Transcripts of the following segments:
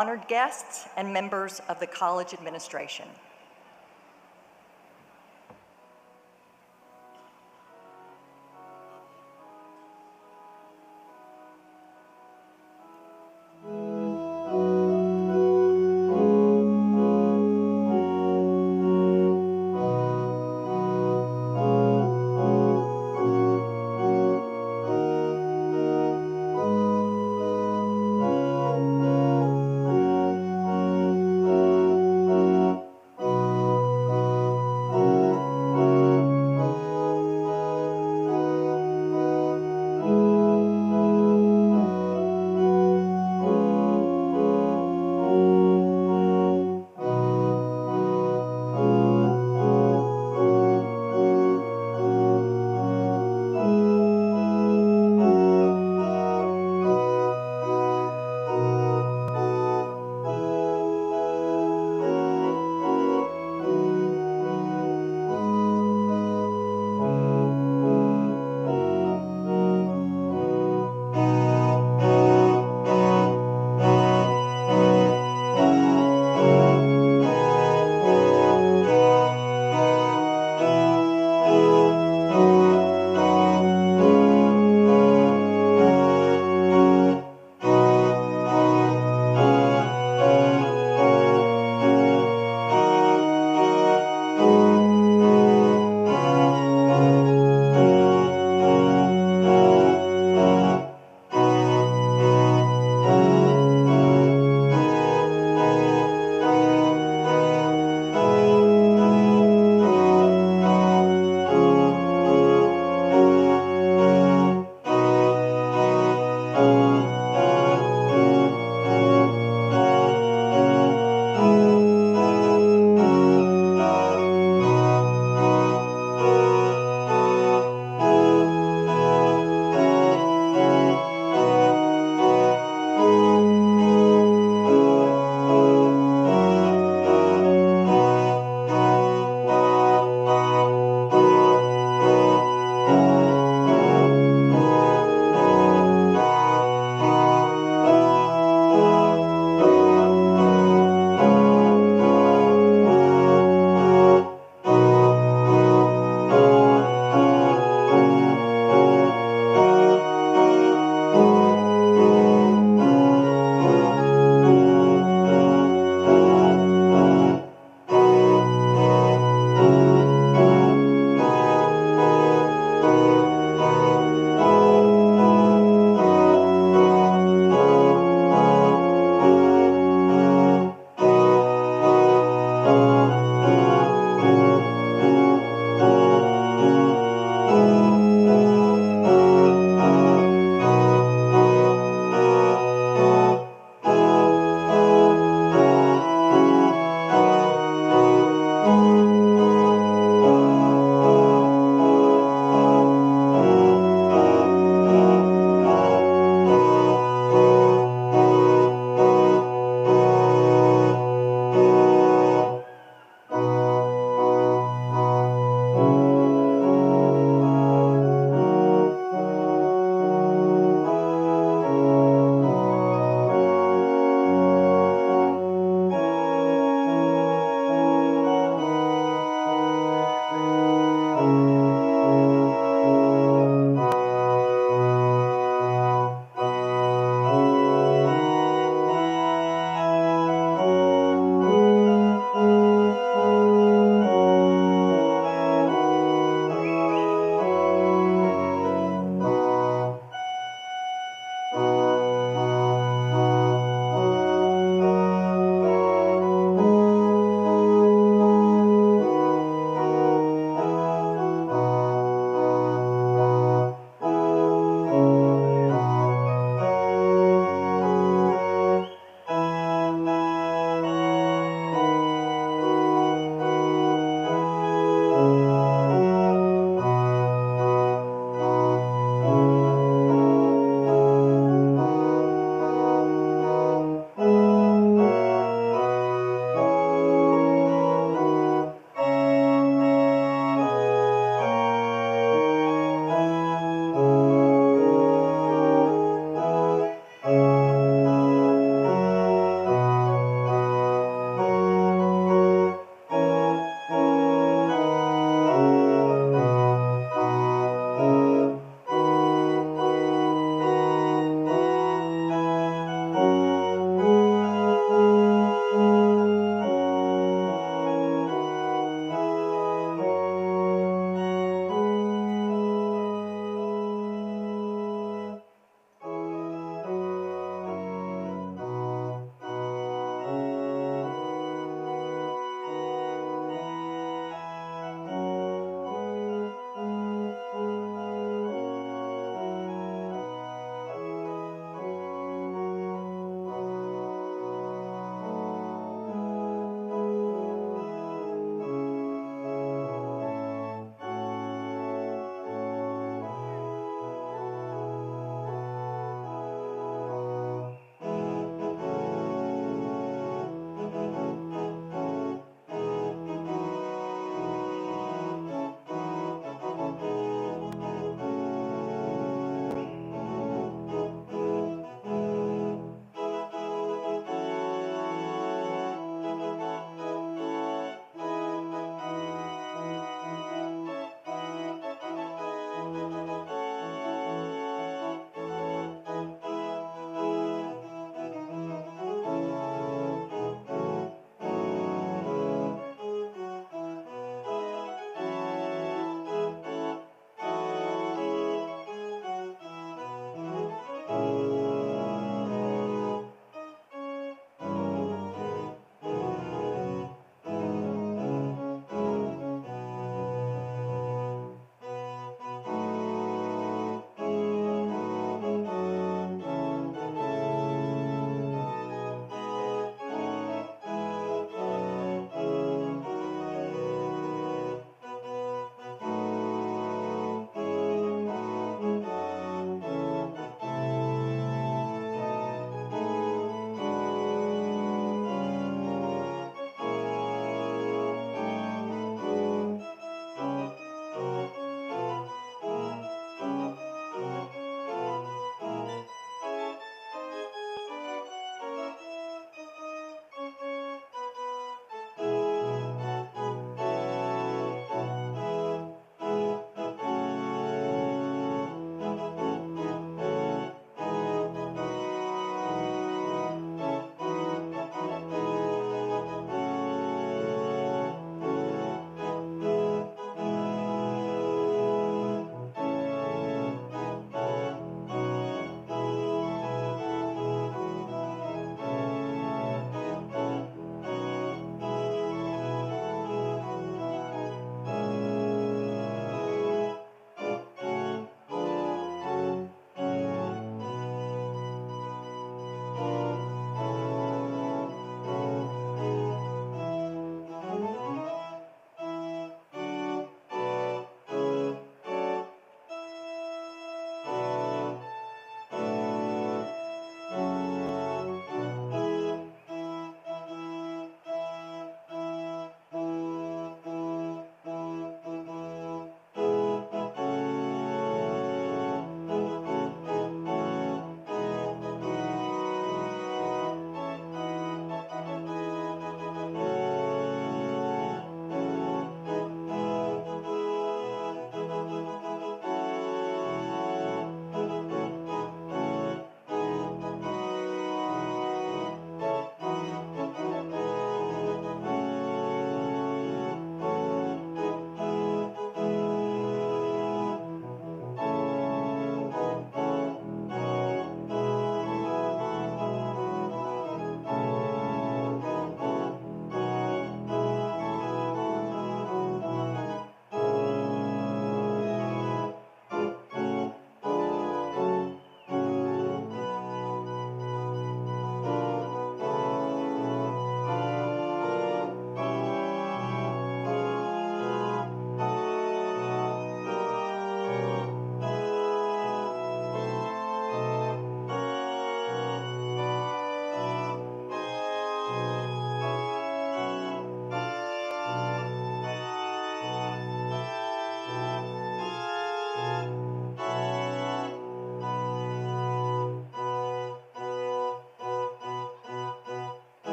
honored guests, and members of the college administration.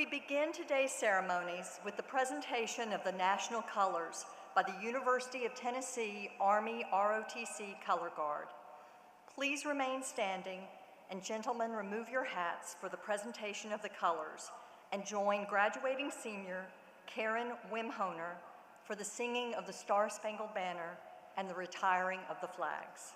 We begin today's ceremonies with the presentation of the national colors by the University of Tennessee Army ROTC Color Guard. Please remain standing, and gentlemen, remove your hats for the presentation of the colors and join graduating senior Karen Wimhoner for the singing of the Star-Spangled Banner and the retiring of the flags.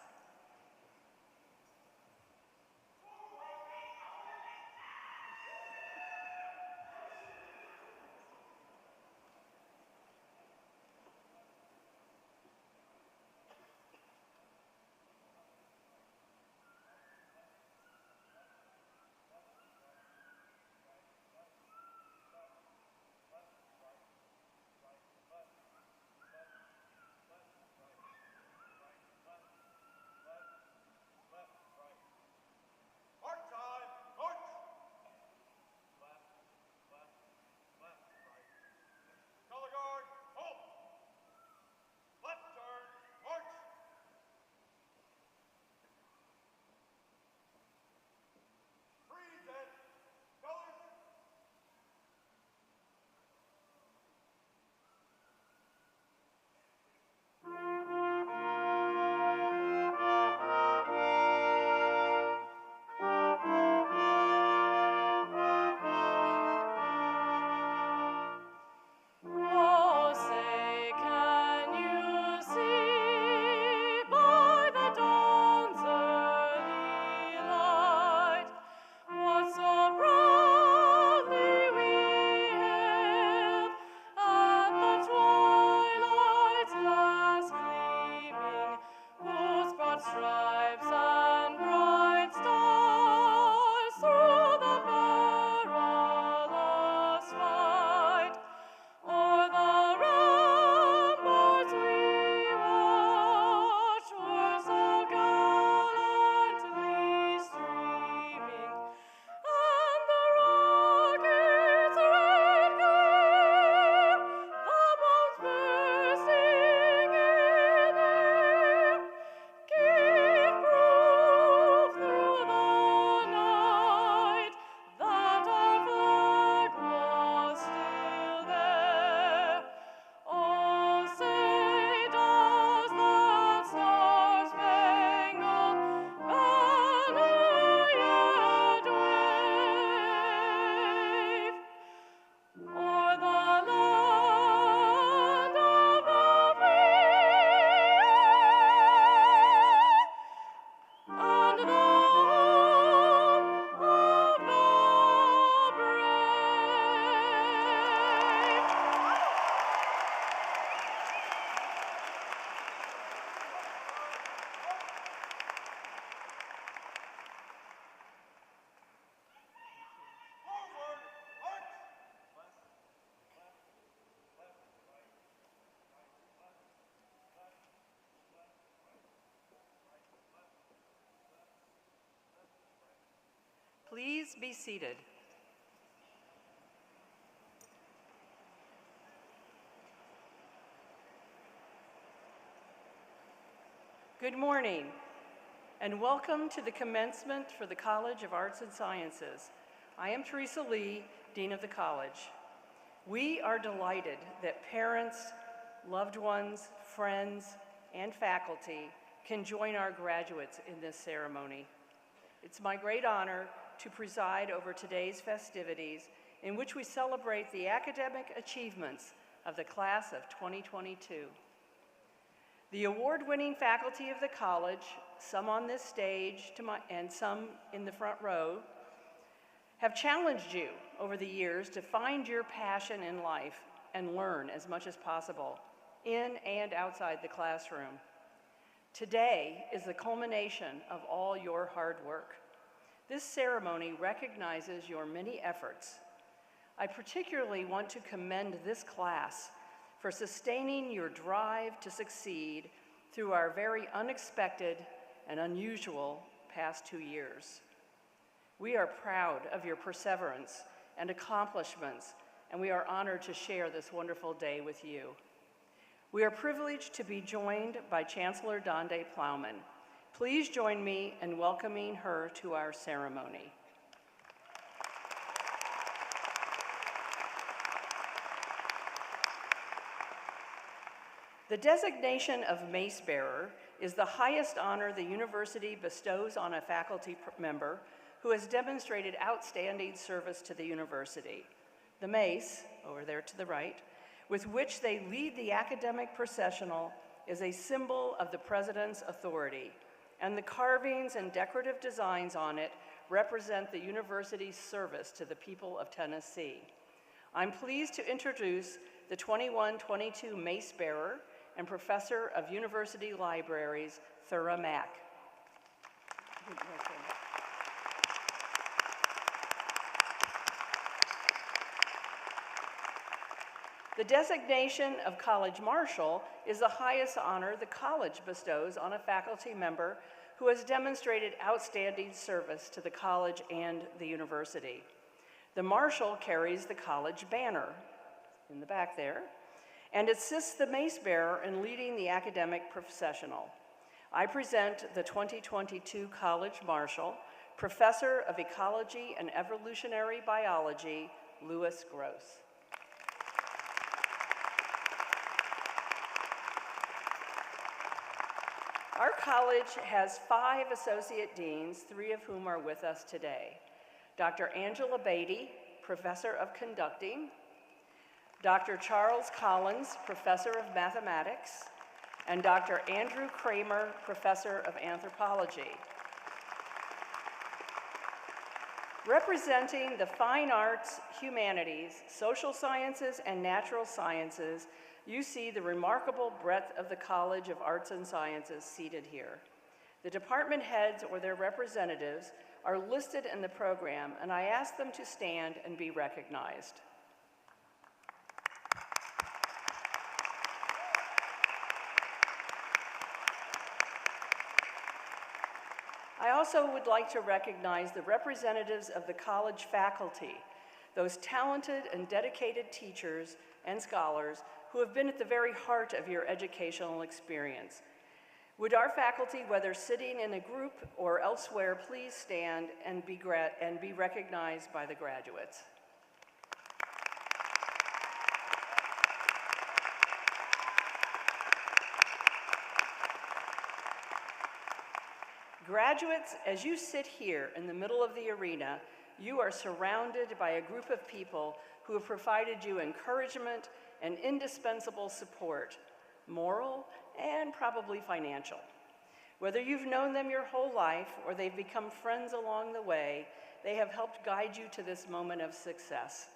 Please be seated. Good morning, and welcome to the commencement for the College of Arts and Sciences. I am Teresa Lee, Dean of the College. We are delighted that parents, loved ones, friends, and faculty can join our graduates in this ceremony. It's my great honor to preside over today's festivities, in which we celebrate the academic achievements of the class of 2022. The award-winning faculty of the college, some on this stage and some in the front row, have challenged you over the years to find your passion in life and learn as much as possible in and outside the classroom. Today is the culmination of all your hard work. This ceremony recognizes your many efforts. I particularly want to commend this class for sustaining your drive to succeed through our very unexpected and unusual past 2 years. We are proud of your perseverance and accomplishments, and we are honored to share this wonderful day with you. We are privileged to be joined by Chancellor Donde Plowman. Please join me in welcoming her to our ceremony. The designation of Mace Bearer is the highest honor the university bestows on a faculty member who has demonstrated outstanding service to the university. The mace, over there to the right, with which they lead the academic processional, is a symbol of the president's authority, and the carvings and decorative designs on it represent the university's service to the people of Tennessee. I'm pleased to introduce the 21-22 Mace Bearer and Professor of University Libraries, Thura Mack. The designation of College Marshal is the highest honor the college bestows on a faculty member who has demonstrated outstanding service to the college and the university. The Marshal carries the college banner in the back there and assists the Mace Bearer in leading the academic processional. I present the 2022 College Marshal, Professor of Ecology and Evolutionary Biology, Louis Gross. Our college has 5 associate deans, 3 of whom are with us today. Dr. Angela Beatty, Professor of Conducting, Dr. Charles Collins, Professor of Mathematics, and Dr. Andrew Kramer, Professor of Anthropology. Representing the fine arts, humanities, social sciences, and natural sciences, you see the remarkable breadth of the College of Arts and Sciences seated here. The department heads or their representatives are listed in the program, and I ask them to stand and be recognized. I also would like to recognize the representatives of the college faculty, those talented and dedicated teachers and scholars who have been at the very heart of your educational experience. Would our faculty, whether sitting in a group or elsewhere, please stand and be recognized by the graduates. Graduates, as you sit here in the middle of the arena, you are surrounded by a group of people who have provided you encouragement and indispensable support, moral and probably financial. Whether you've known them your whole life or they've become friends along the way, they have helped guide you to this moment of success.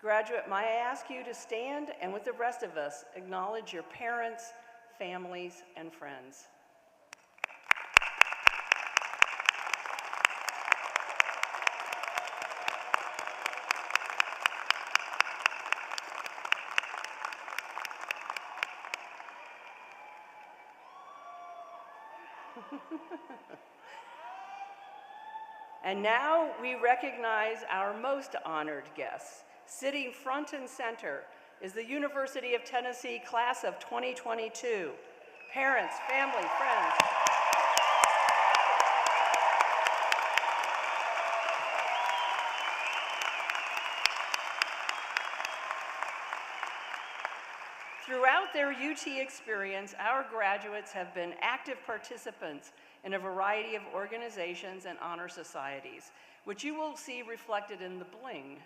Graduate, may I ask you to stand and with the rest of us, acknowledge your parents, families, and friends. And now we recognize our most honored guests. Sitting front and center is the University of Tennessee class of 2022. Parents, family, friends. Throughout their UT experience, our graduates have been active participants in a variety of organizations and honor societies, which you will see reflected in the bling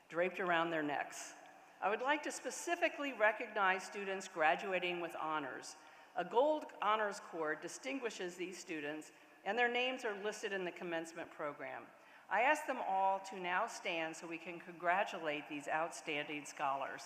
draped around their necks. I would like to specifically recognize students graduating with honors. A gold honors cord distinguishes these students, and their names are listed in the commencement program. I ask them all to now stand so we can congratulate these outstanding scholars.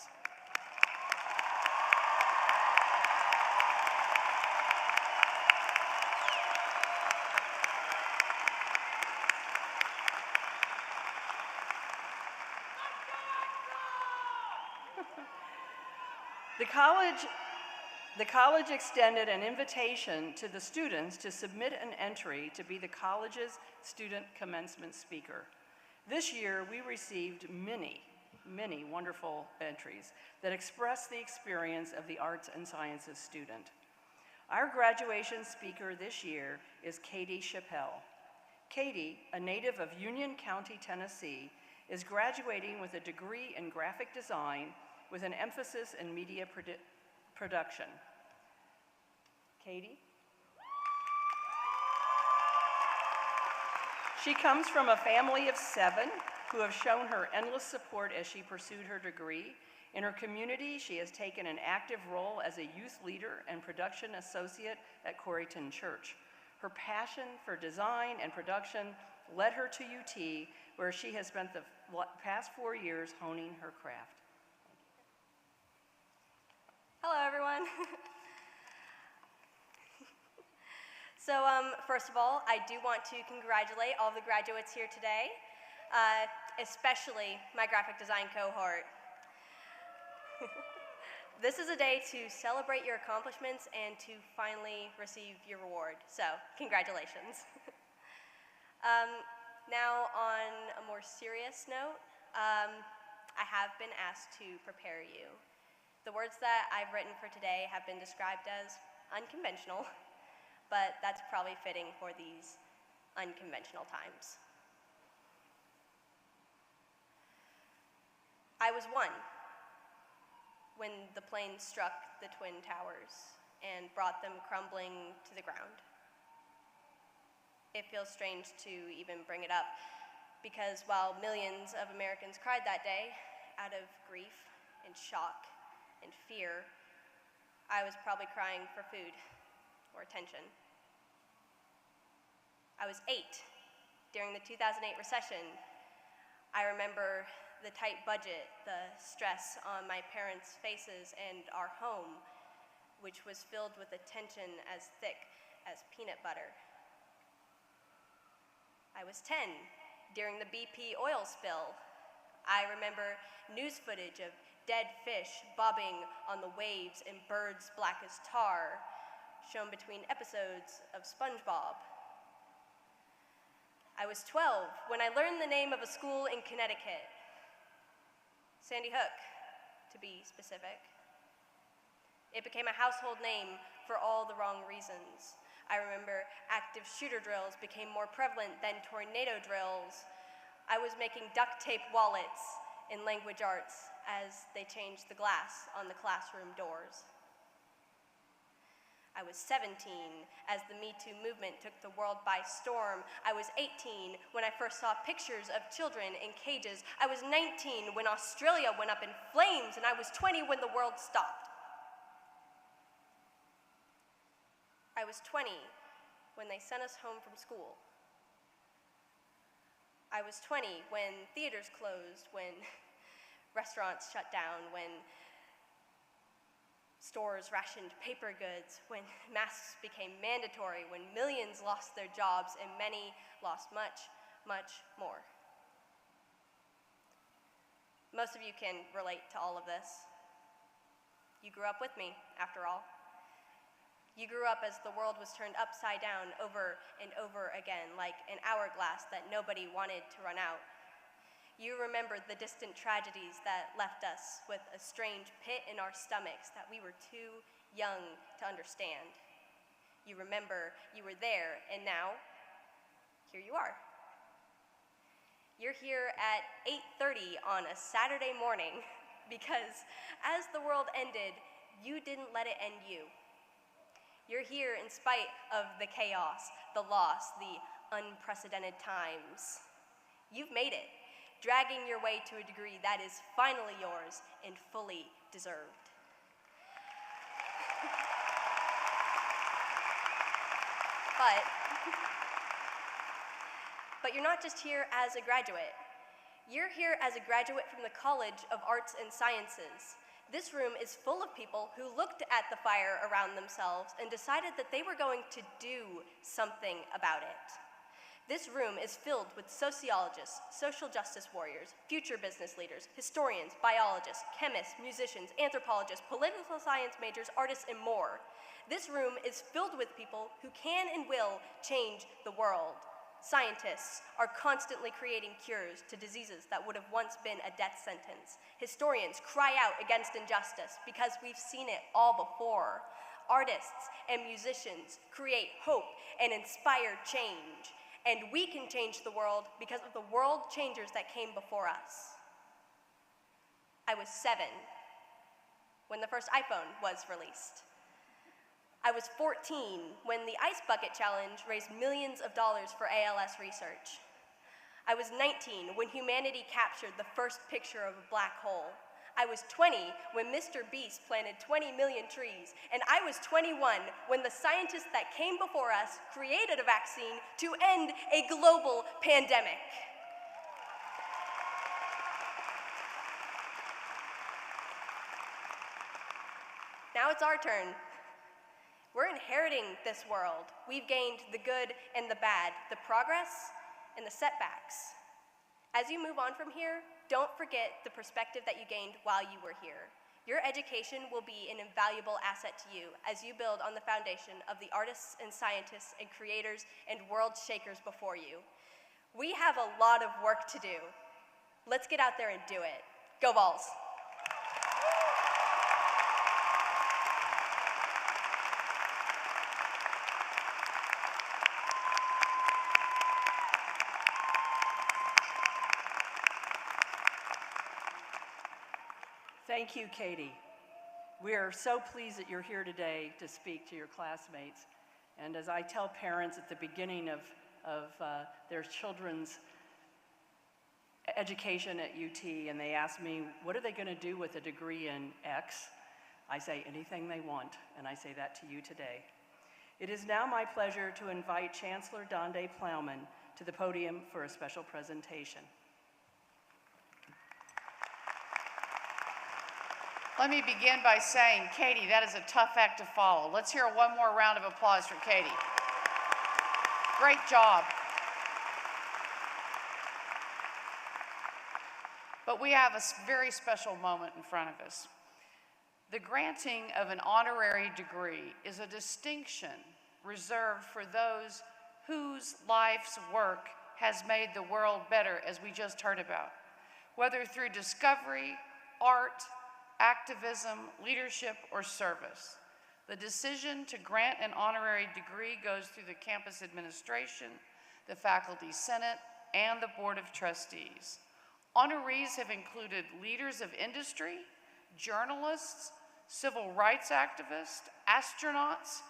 The college extended an invitation to the students to submit an entry to be the college's student commencement speaker. This year, we received many wonderful entries that express the experience of the arts and sciences student. Our graduation speaker this year is Katie Chappelle. Katie, a native of Union County, Tennessee, is graduating with a degree in graphic design with an emphasis in media production. Katie. She comes from a family of 7 who have shown her endless support as she pursued her degree. In her community, she has taken an active role as a youth leader and production associate at Coreyton Church. Her passion for design and production led her to UT, where she has spent the past 4 years honing her craft. Hello, everyone. So first of all, I do want to congratulate all the graduates here today, especially my graphic design cohort. This is a day to celebrate your accomplishments and to finally receive your reward, so congratulations. Now, on a more serious note, I have been asked to prepare you. The words that I've written for today have been described as unconventional, but that's probably fitting for these unconventional times. I was 1 when the plane struck the Twin Towers and brought them crumbling to the ground. It feels strange to even bring it up, because while millions of Americans cried that day out of grief and shock and fear, I was probably crying for food or attention. I was 8 during the 2008 recession. I remember the tight budget, the stress on my parents' faces, and our home, which was filled with a tension as thick as peanut butter. I was 10 during the BP oil spill. I remember news footage of dead fish bobbing on the waves and birds black as tar, shown between episodes of SpongeBob. I was 12 when I learned the name of a school in Connecticut, Sandy Hook, to be specific. It became a household name for all the wrong reasons. I remember active shooter drills became more prevalent than tornado drills. I was making duct tape wallets in language arts as they changed the glass on the classroom doors. I was 17 as the Me Too movement took the world by storm. I was 18 when I first saw pictures of children in cages. I was 19 when Australia went up in flames, and I was 20 when the world stopped. I was 20 when they sent us home from school. I was 20 when theaters closed, when restaurants shut down, when stores rationed paper goods, when masks became mandatory, when millions lost their jobs and many lost much, much more. Most of you can relate to all of this. You grew up with me, after all. You grew up as the world was turned upside down over and over again, like an hourglass that nobody wanted to run out. You remembered the distant tragedies that left us with a strange pit in our stomachs that we were too young to understand. You remember you were there, and now, here you are. You're here at 8:30 on a Saturday morning because as the world ended, you didn't let it end you. You're here in spite of the chaos, the loss, the unprecedented times. You've made it, dragging your way to a degree that is finally yours and fully deserved. But you're not just here as a graduate. You're here as a graduate from the College of Arts and Sciences. This room is full of people who looked at the fire around themselves and decided that they were going to do something about it. This room is filled with sociologists, social justice warriors, future business leaders, historians, biologists, chemists, musicians, anthropologists, political science majors, artists, and more. This room is filled with people who can and will change the world. Scientists are constantly creating cures to diseases that would have once been a death sentence. Historians cry out against injustice because we've seen it all before. Artists and musicians create hope and inspire change. And we can change the world because of the world changers that came before us. I was 7 when the first iPhone was released. I was 14 when the Ice Bucket Challenge raised millions of dollars for ALS research. I was 19 when humanity captured the first picture of a black hole. I was 20 when Mr. Beast planted 20 million trees, and I was 21 when the scientists that came before us created a vaccine to end a global pandemic. Now it's our turn. We're inheriting this world. We've gained the good and the bad, the progress and the setbacks. As you move on from here, don't forget the perspective that you gained while you were here. Your education will be an invaluable asset to you as you build on the foundation of the artists and scientists and creators and world shakers before you. We have a lot of work to do. Let's get out there and do it. Go Vols! Thank you, Katie. We are so pleased that you're here today to speak to your classmates. And as I tell parents at the beginning of their children's education at UT, and they ask me, what are they going to do with a degree in X? I say, anything they want, and I say that to you today. It is now my pleasure to invite Chancellor Donde Plowman to the podium for a special presentation. Let me begin by saying, Katie, that is a tough act to follow. Let's hear one more round of applause for Katie. Great job. But we have a very special moment in front of us. The granting of an honorary degree is a distinction reserved for those whose life's work has made the world better, as we just heard about, whether through discovery, art, activism, leadership, or service. The decision to grant an honorary degree goes through the campus administration, the faculty senate, and the board of trustees. Honorees have included leaders of industry, journalists, civil rights activists, astronauts,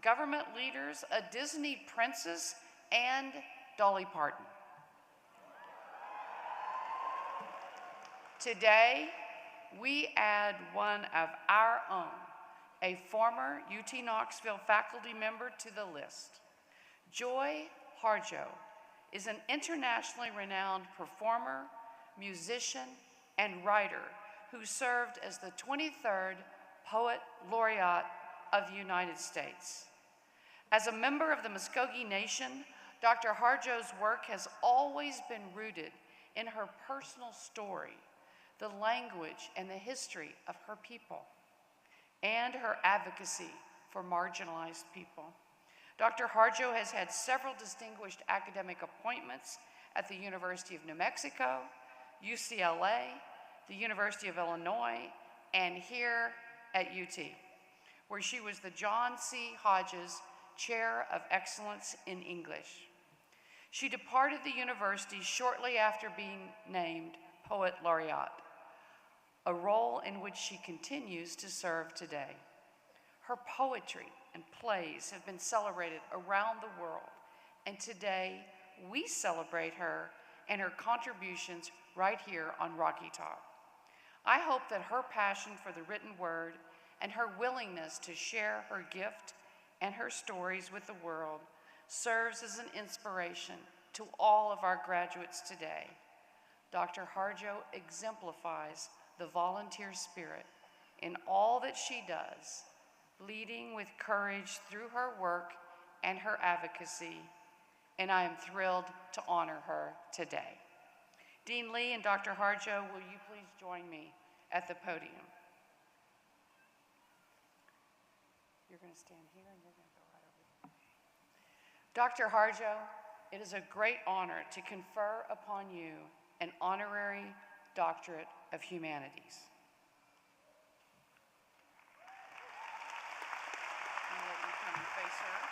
government leaders, a Disney princess, and Dolly Parton. Today, we add one of our own, a former UT Knoxville faculty member to the list. Joy Harjo is an internationally renowned performer, musician, and writer who served as the 23rd Poet Laureate of the United States. As a member of the Muskogee Nation, Dr. Harjo's work has always been rooted in her personal story, the language and the history of her people, and her advocacy for marginalized people. Dr. Harjo has had several distinguished academic appointments at the University of New Mexico, UCLA, the University of Illinois, and here at UT, where she was the John C. Hodges Chair of Excellence in English. She departed the university shortly after being named Poet Laureate, a role in which she continues to serve today. Her poetry and plays have been celebrated around the world, and today we celebrate her and her contributions right here on Rocky Top. I hope that her passion for the written word and her willingness to share her gift and her stories with the world serves as an inspiration to all of our graduates today. Dr. Harjo exemplifies the volunteer spirit in all that she does, leading with courage through her work and her advocacy, and I am thrilled to honor her today. Dean Lee and Dr. Harjo, will you please join me at the podium? You're going to stand here and you're going to go right over there. Dr. Harjo, it is a great honor to confer upon you an honorary doctorate of humanities. I'm going to let you come and face her.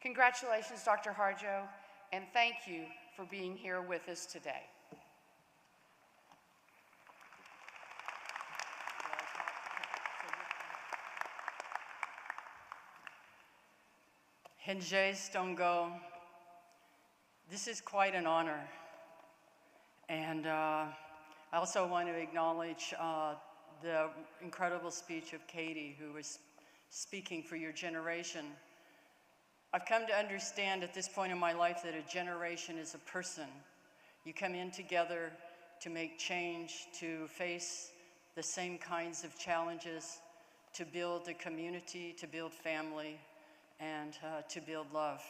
Congratulations, Dr. Harjo, and thank you for being here with us today. Henje Stongo, this is quite an honor. And I also want to acknowledge the incredible speech of Katie, who was speaking for your generation. I've come to understand at this point in my life that a generation is a person. You come in together to make change, to face the same kinds of challenges, to build a community, to build family, and to build love.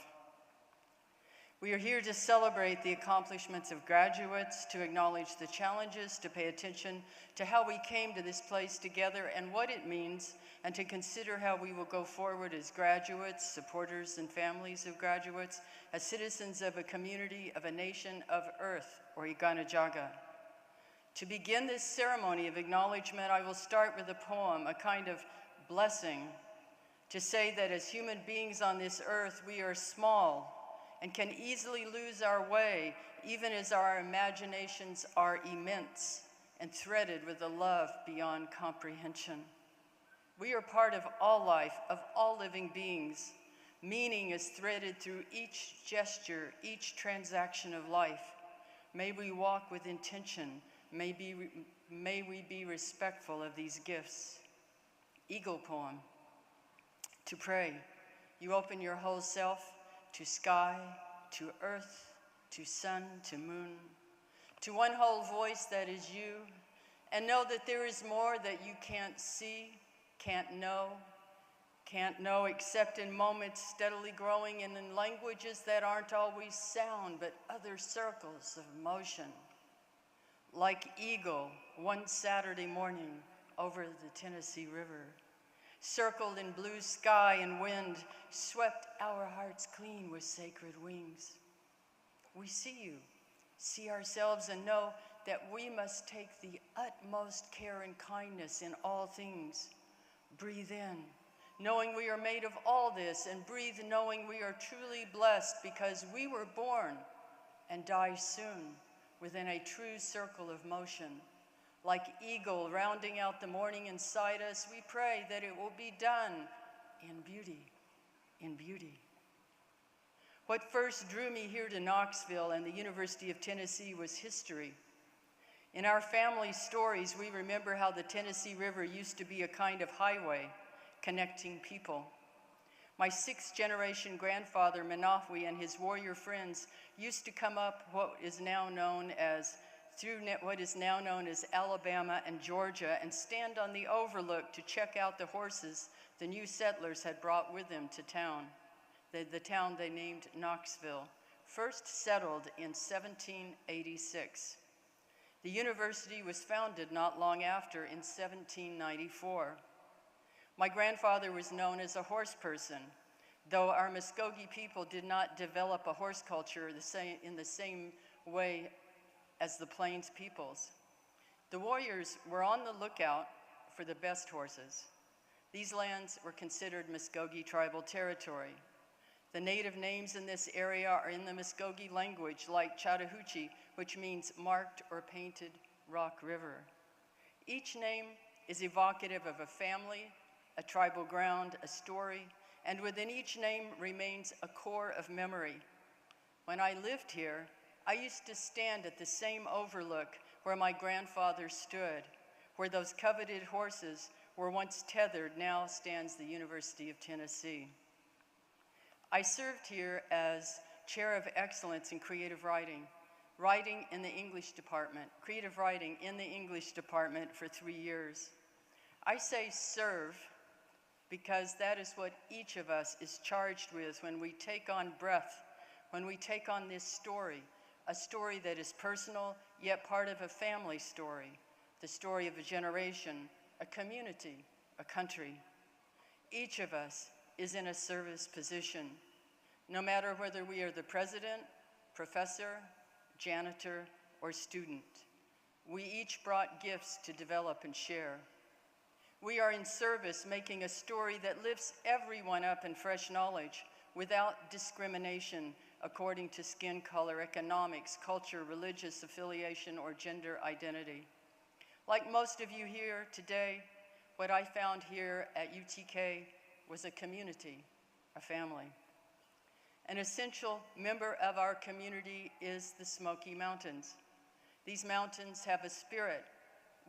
We are here to celebrate the accomplishments of graduates, to acknowledge the challenges, to pay attention to how we came to this place together and what it means, and to consider how we will go forward as graduates, supporters and families of graduates, as citizens of a community, of a nation of Earth, or Igana Jaga. To begin this ceremony of acknowledgement, I will start with a poem, a kind of blessing, to say that as human beings on this earth, we are small and can easily lose our way, even as our imaginations are immense and threaded with a love beyond comprehension. We are part of all life, of all living beings. Meaning is threaded through each gesture, each transaction of life. May we walk with intention. May we be respectful of these gifts. Eagle poem. To pray, you open your whole self to sky, to earth, to sun, to moon, to one whole voice that is you, and know that there is more that you can't see, can't know except in moments steadily growing and in languages that aren't always sound, but other circles of motion. Like eagle, one Saturday morning over the Tennessee River, circled in blue sky and wind, swept our hearts clean with sacred wings. We see you, see ourselves, and know that we must take the utmost care and kindness in all things. Breathe in, knowing we are made of all this, and breathe knowing we are truly blessed because we were born and die soon within a true circle of motion. Like eagle rounding out the morning inside us, we pray that it will be done in beauty, in beauty. What first drew me here to Knoxville and the University of Tennessee was history. In our family stories, we remember how the Tennessee River used to be a kind of highway connecting people. My sixth-generation grandfather, Menahwe, and his warrior friends used to come up through what is now known as Alabama and Georgia, and stand on the overlook to check out the horses the new settlers had brought with them to town, the town they named Knoxville, first settled in 1786. The university was founded not long after in 1794. My grandfather was known as a horse person, though our Muskogee people did not develop a horse culture in the same way as the Plains peoples. The warriors were on the lookout for the best horses. These lands were considered Muskogee tribal territory. The native names in this area are in the Muskogee language, like Chattahoochee, which means marked or painted rock river. Each name is evocative of a family, a tribal ground, a story, and within each name remains a core of memory. When I lived here, I used to stand at the same overlook where my grandfather stood, where those coveted horses were once tethered. Now stands the University of Tennessee. I served here as Chair of Excellence in Creative Writing, writing in the English department, creative writing in the English department for 3 years. I say serve because that is what each of us is charged with when we take on breath, when we take on this story, a story that is personal, yet part of a family story, the story of a generation, a community, a country. Each of us is in a service position, no matter whether we are the president, professor, janitor, or student. We each brought gifts to develop and share. We are in service, making a story that lifts everyone up in fresh knowledge, without discrimination according to skin color, economics, culture, religious affiliation, or gender identity. Like most of you here today, what I found here at UTK was a community, a family. An essential member of our community is the Smoky Mountains. These mountains have a spirit.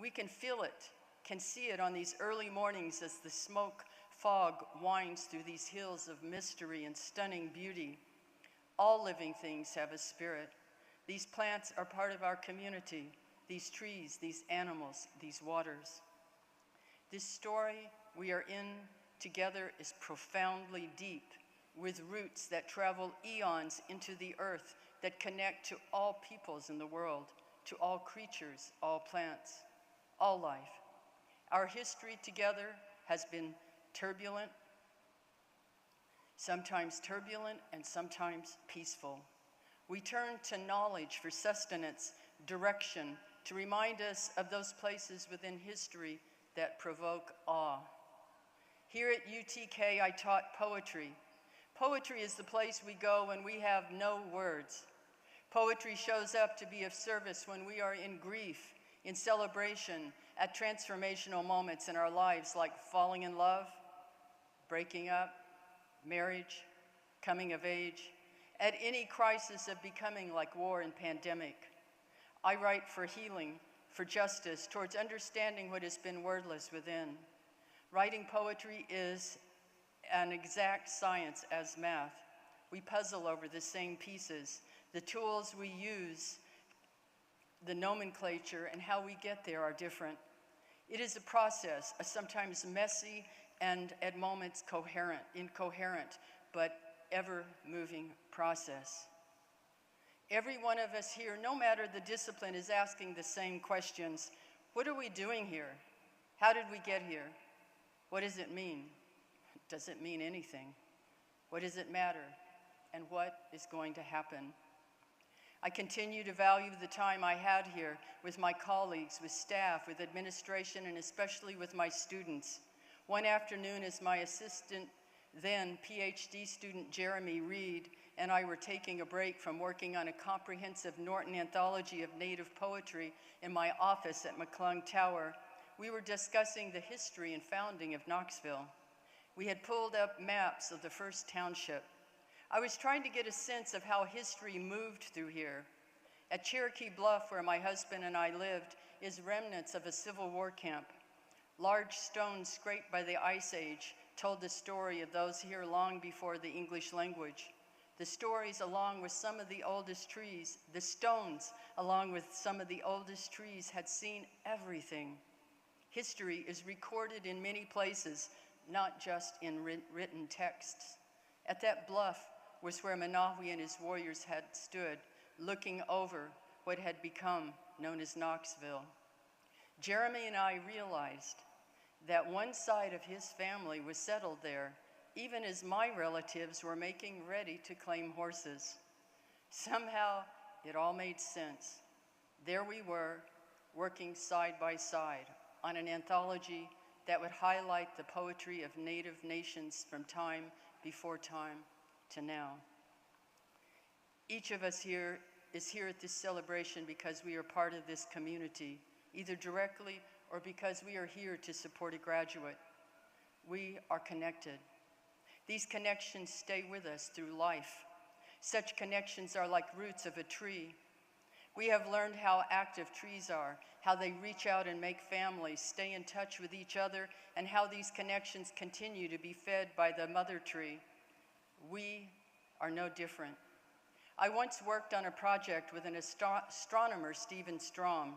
We can feel it, can see it on these early mornings as the smoke fog winds through these hills of mystery and stunning beauty. All living things have a spirit. These plants are part of our community, these trees, these animals, these waters. This story we are in together is profoundly deep, with roots that travel eons into the earth, that connect to all peoples in the world, to all creatures, all plants, all life. Our history together has been turbulent, sometimes turbulent and sometimes peaceful. We turn to knowledge for sustenance, direction, to remind us of those places within history that provoke awe. Here at UTK, I taught poetry. Poetry is the place we go when we have no words. Poetry shows up to be of service when we are in grief, in celebration, at transformational moments in our lives like falling in love, breaking up, marriage, coming of age, at any crisis of becoming like war and pandemic. I write for healing, for justice, towards understanding what has been wordless within. Writing poetry is an exact science as math. We puzzle over the same pieces. The tools we use, the nomenclature, and how we get there are different. It is a process, a sometimes messy and at moments incoherent, but ever-moving process. Every one of us here, no matter the discipline, is asking the same questions. What are we doing here? How did we get here? What does it mean? Does it mean anything? What does it matter? And what is going to happen? I continue to value the time I had here with my colleagues, with staff, with administration, and especially with my students. One afternoon, as my assistant, then PhD student Jeremy Reed, and I were taking a break from working on a comprehensive Norton anthology of native poetry in my office at McClung Tower, we were discussing the history and founding of Knoxville. We had pulled up maps of the first township. I was trying to get a sense of how history moved through here. At Cherokee Bluff, where my husband and I lived, is remnants of a Civil War camp. Large stones scraped by the Ice Age told the story of those here long before the English language. The stories, along with some of the oldest trees, the stones, along with some of the oldest trees, had seen everything. History is recorded in many places, not just in written texts. At that bluff was where Manawi and his warriors had stood, looking over what had become known as Knoxville. Jeremy and I realized that one side of his family was settled there, even as my relatives were making ready to claim horses. Somehow, it all made sense. There we were, working side by side on an anthology that would highlight the poetry of Native nations from time before time to now. Each of us here is here at this celebration because we are part of this community, either directly or because we are here to support a graduate. We are connected. These connections stay with us through life. Such connections are like roots of a tree. We have learned how active trees are, how they reach out and make families, stay in touch with each other, and how these connections continue to be fed by the mother tree. We are no different. I once worked on a project with an astronomer, Stephen Strom,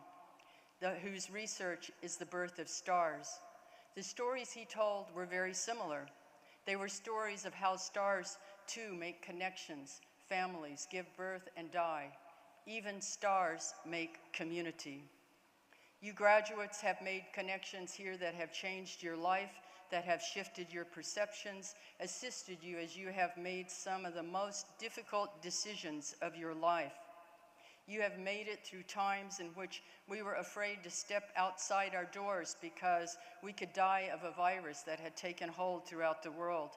whose research is the birth of stars. The stories he told were very similar. They were stories of how stars, too, make connections, families give birth and die. Even stars make community. You graduates have made connections here that have changed your life, that have shifted your perceptions, assisted you as you have made some of the most difficult decisions of your life. You have made it through times in which we were afraid to step outside our doors because we could die of a virus that had taken hold throughout the world.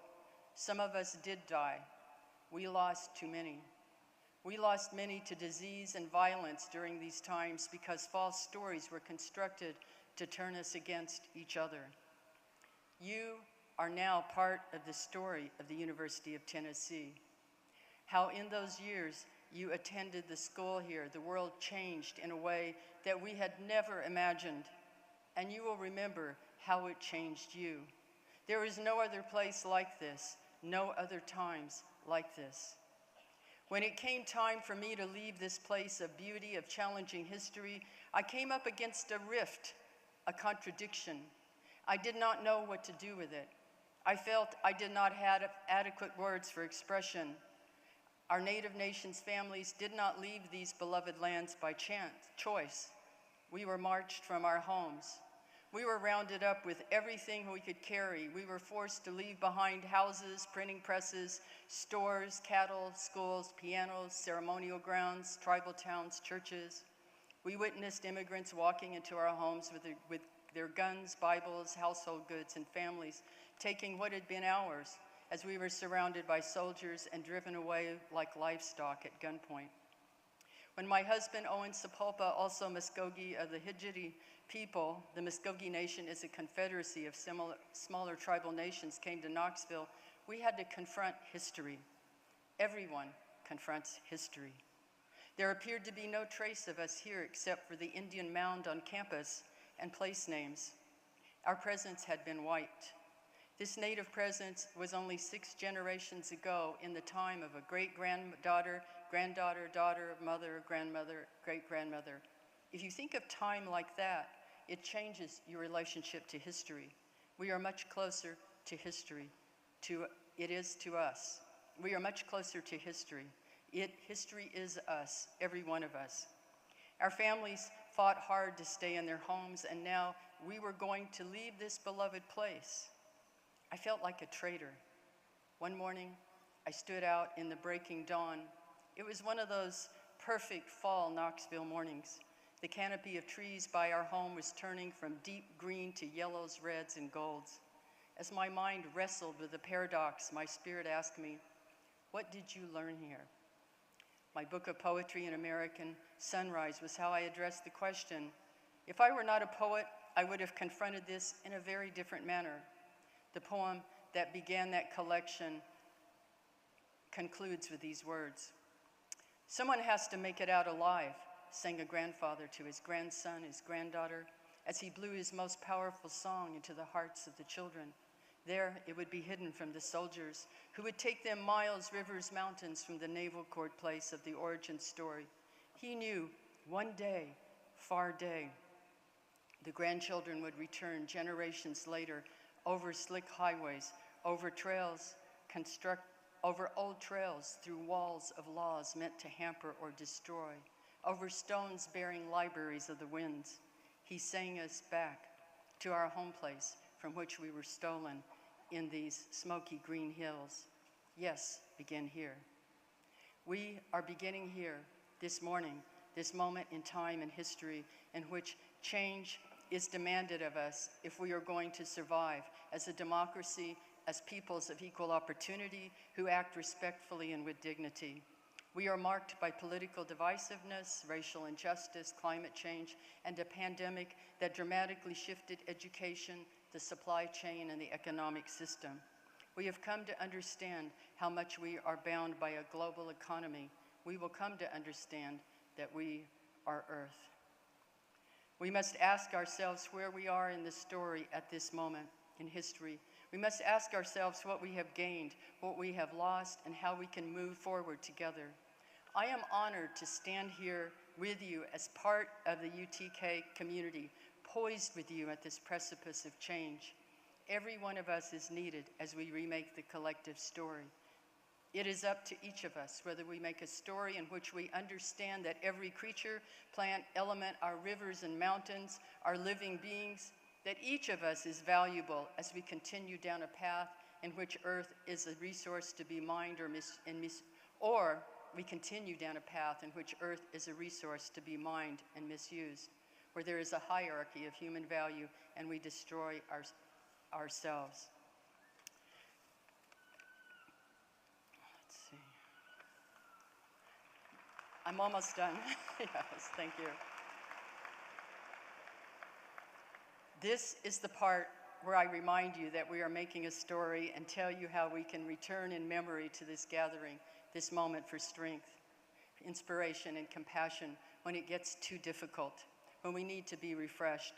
Some of us did die, we lost too many. We lost many to disease and violence during these times because false stories were constructed to turn us against each other. You are now part of the story of the University of Tennessee. How in those years you attended the school here, the world changed in a way that we had never imagined, and you will remember how it changed you. There is no other place like this, no other times like this. When it came time for me to leave this place of beauty, of challenging history, I came up against a rift, a contradiction. I did not know what to do with it. I felt I did not have adequate words for expression. Our Native Nations families did not leave these beloved lands by choice. We were marched from our homes. We were rounded up with everything we could carry. We were forced to leave behind houses, printing presses, stores, cattle, schools, pianos, ceremonial grounds, tribal towns, churches. We witnessed immigrants walking into our homes with their guns, Bibles, household goods, and families, taking what had been ours as we were surrounded by soldiers and driven away like livestock at gunpoint. When my husband, Owen Sepulpa, also Muskogee of the Hijiti people, the Muskogee Nation is a confederacy of smaller tribal nations, came to Knoxville, we had to confront history. Everyone confronts history. There appeared to be no trace of us here except for the Indian mound on campus and place names. Our presence had been wiped. This native presence was only 6 generations ago in the time of a great-granddaughter, granddaughter, daughter, mother, grandmother, great-grandmother. If you think of time like that, it changes your relationship to history. We are much closer to history it is to us. We are much closer to history. History is us, every one of us. Our families fought hard to stay in their homes, and now we were going to leave this beloved place. I felt like a traitor. One morning, I stood out in the breaking dawn. It was one of those perfect fall Knoxville mornings. The canopy of trees by our home was turning from deep green to yellows, reds, and golds. As my mind wrestled with the paradox, my spirit asked me, "What did you learn here?" My book of poetry in American Sunrise was how I addressed the question. If I were not a poet, I would have confronted this in a very different manner. The poem that began that collection concludes with these words. "Someone has to make it out alive," sang a grandfather to his grandson, his granddaughter, as he blew his most powerful song into the hearts of the children. There it would be hidden from the soldiers, who would take them miles, rivers, mountains from the naval court place of the origin story. He knew one day, far day, the grandchildren would return generations later over slick highways, over trails, over old trails through walls of laws meant to hamper or destroy, over stones bearing libraries of the winds. He sang us back to our home place from which we were stolen in these smoky green hills. Yes, begin here. We are beginning here this morning, this moment in time and history in which change is demanded of us if we are going to survive as a democracy, as peoples of equal opportunity who act respectfully and with dignity. We are marked by political divisiveness, racial injustice, climate change, and a pandemic that dramatically shifted education, the supply chain, and the economic system. We have come to understand how much we are bound by a global economy. We will come to understand that we are Earth. We must ask ourselves where we are in the story at this moment in history. We must ask ourselves what we have gained, what we have lost, and how we can move forward together. I am honored to stand here with you as part of the UTK community, poised with you at this precipice of change. Every one of us is needed as we remake the collective story. It is up to each of us whether we make a story in which we understand that every creature, plant, element, our rivers and mountains, are living beings, that each of us is valuable as we continue down a path in which Earth is a resource to be mined or we continue down a path in which Earth is a resource to be mined and misused, where there is a hierarchy of human value and we destroy ourselves. Let's see. I'm almost done. Yes, thank you. This is the part where I remind you that we are making a story and tell you how we can return in memory to this gathering, this moment for strength, inspiration, and compassion when it gets too difficult, when we need to be refreshed.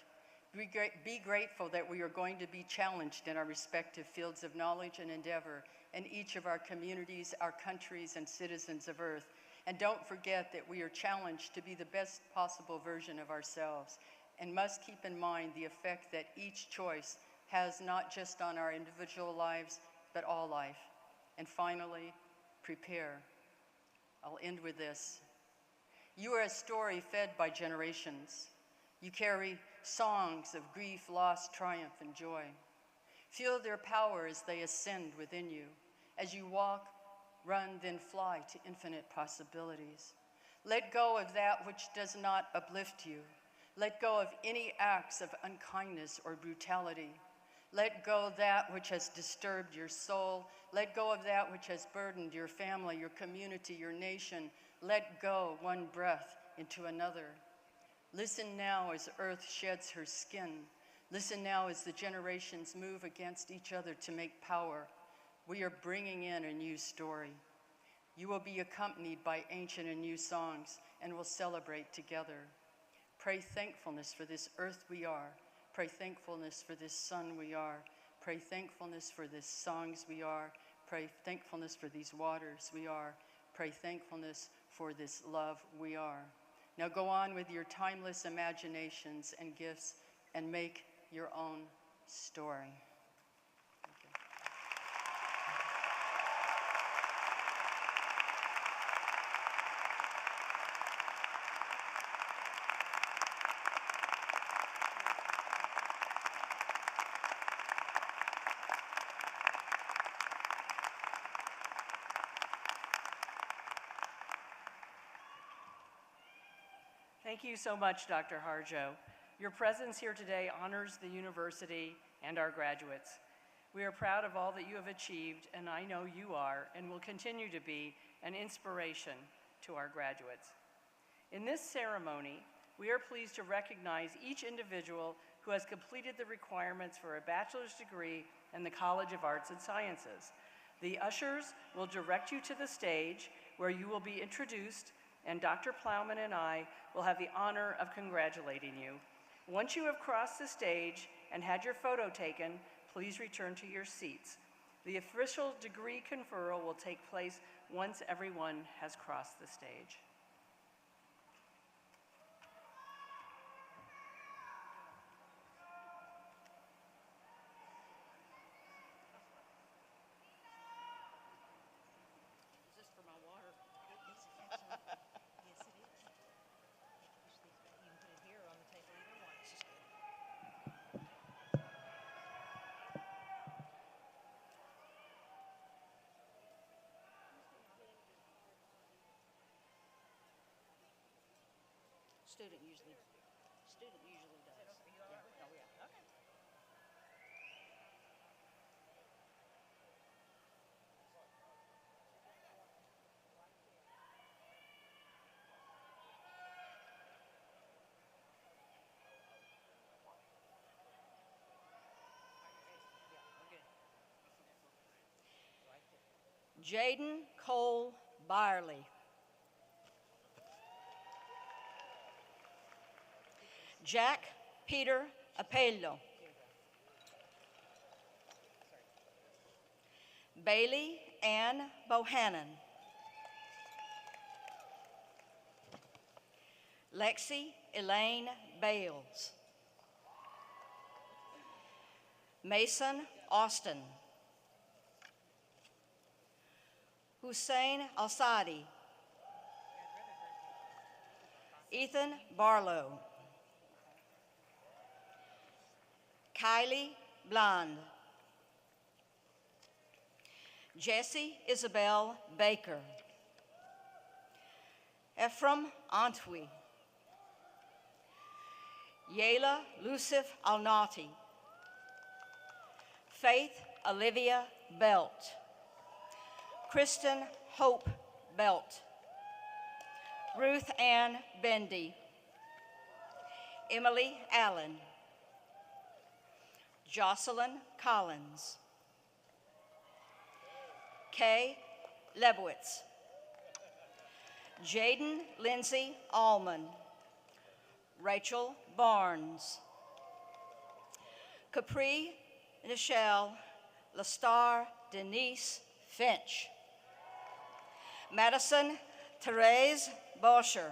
Be grateful that we are going to be challenged in our respective fields of knowledge and endeavor in each of our communities, our countries, and citizens of Earth. And don't forget that we are challenged to be the best possible version of ourselves, and must keep in mind the effect that each choice has not just on our individual lives, but all life. And finally, prepare. I'll end with this. You are a story fed by generations. You carry songs of grief, loss, triumph, and joy. Feel their power as they ascend within you, as you walk, run, then fly to infinite possibilities. Let go of that which does not uplift you. Let go of any acts of unkindness or brutality. Let go of that which has disturbed your soul. Let go of that which has burdened your family, your community, your nation. Let go one breath into another. Listen now as Earth sheds her skin. Listen now as the generations move against each other to make power. We are bringing in a new story. You will be accompanied by ancient and new songs, and will celebrate together. Pray thankfulness for this earth we are. Pray thankfulness for this sun we are. Pray thankfulness for these songs we are. Pray thankfulness for these waters we are. Pray thankfulness for this love we are. Now go on with your timeless imaginations and gifts and make your own story. Thank you so much, Dr. Harjo. Your presence here today honors the university and our graduates. We are proud of all that you have achieved, and I know you are and will continue to be an inspiration to our graduates. In this ceremony, we are pleased to recognize each individual who has completed the requirements for a bachelor's degree in the College of Arts and Sciences. The ushers will direct you to the stage where you will be introduced, and Dr. Plowman and I will have the honor of congratulating you. Once you have crossed the stage and had your photo taken, please return to your seats. The official degree conferral will take place once everyone has crossed the stage. Student usually does. Yeah. Oh, yeah. Okay. Jaden Cole Byerly. Jack Peter Apello. Bailey Ann Bohannon. Lexi Elaine Bales. Mason Austin. Hussein Al-Sadi. Ethan Barlow. Kylie Blond. Jessie Isabel Baker. Ephraim Antwi. Yayla Lucif Alnati. Faith Olivia Belt. Kristen Hope Belt. Ruth Ann Bendy, Emily Allen, Jocelyn Collins, Kay Lebowitz, Jaden Lindsay Allman, Rachel Barnes, Capri Nichelle Lastar Denise Finch, Madison Therese Bosher,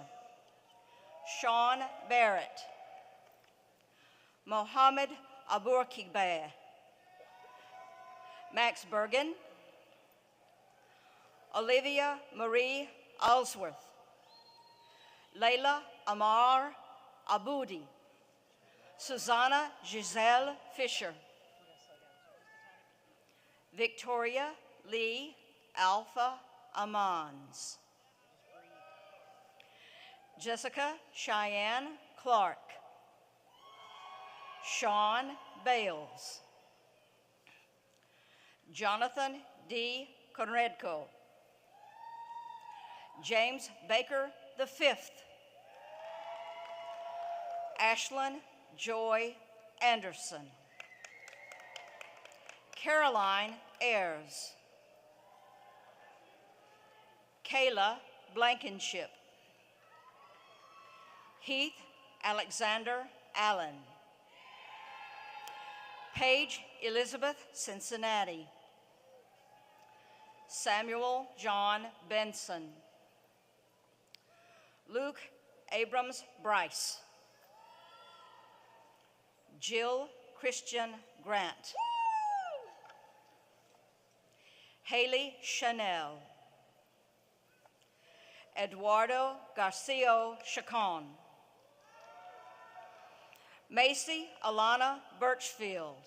Sean Barrett, Mohammed Aburkigbe, Max Bergen, Olivia Marie Alsworth, Layla Amar Aboudi, Susanna Giselle Fisher, Victoria Lee Alpha Amans, Jessica Cheyenne Clark, Sean Bales, Jonathan D. Conredco, James Baker V, Ashlyn Joy Anderson, Caroline Ayers, Kayla Blankenship, Heath Alexander Allen, Paige Elizabeth Cincinnati, Samuel John Benson, Luke Abrams Bryce, Jill Christian Grant, Haley Chanel, Eduardo Garcia Chacon, Macy Alana Birchfield,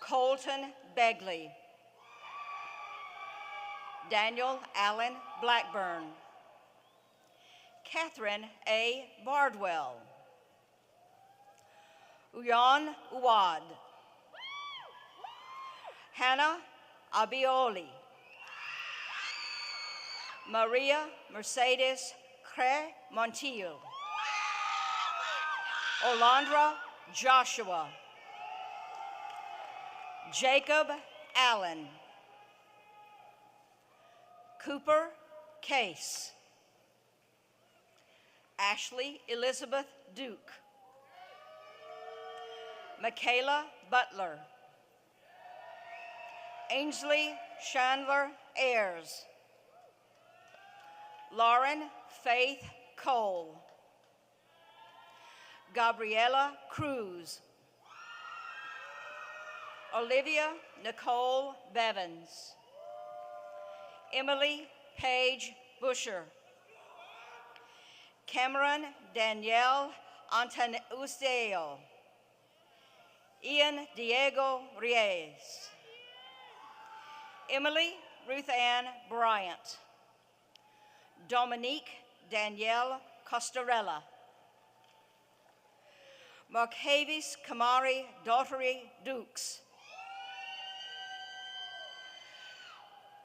Colton Begley, Daniel Allen Blackburn, Catherine A. Bardwell, Uyan Uwad, Hannah Abioli, Maria Mercedes Cre Montillo, Olandra Joshua, Jacob Allen, Cooper Case, Ashley Elizabeth Duke, Michaela Butler, Ainsley Chandler Ayers, Lauren Faith Cole, Gabriela Cruz, Olivia Nicole Bevins, Emily Paige Busher, Cameron Danielle Antanusteo, Ian Diego Reyes, Emily Ruth Ann Bryant, Dominique Danielle Costarella, Markavis Kamari Daughtery Dukes,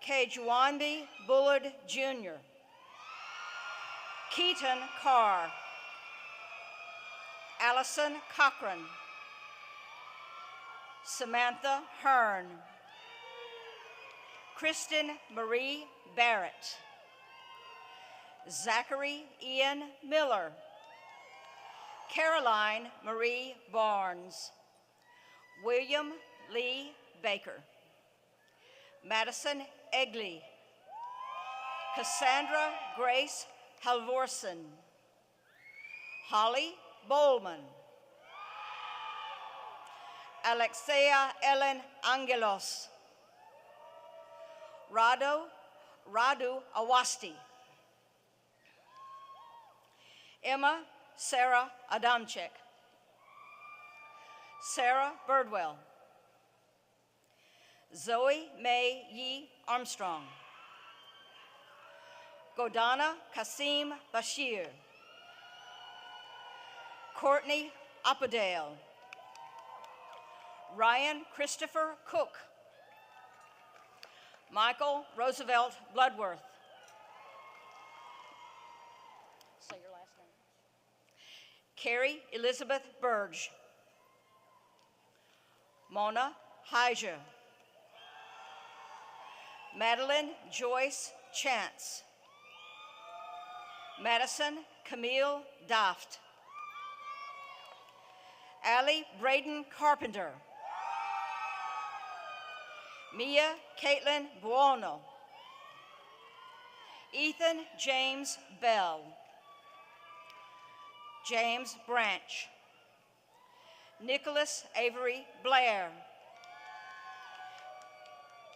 Kejwanbi Bullard Jr., Keaton Carr, Allison Cochran, Samantha Hearn, Kristen Marie Barrett, Zachary Ian Miller, Caroline Marie Barnes, William Lee Baker, Madison Egley, Cassandra Grace Halvorsen, Holly Bowman, Alexea Ellen Angelos, Radu Awasti, Emma Sarah Adamczyk, Sarah Birdwell, Zoe May Yee Armstrong, Godana Kasim Bashir, Courtney Appadale, Ryan Christopher Cook, Michael Roosevelt Bloodworth, Carrie Elizabeth Burge. Mona Heiser. Madeline Joyce Chance. Madison Camille Daft. Allie Braden Carpenter. Mia Caitlin Buono. Ethan James Bell. James Branch. Nicholas Avery Blair.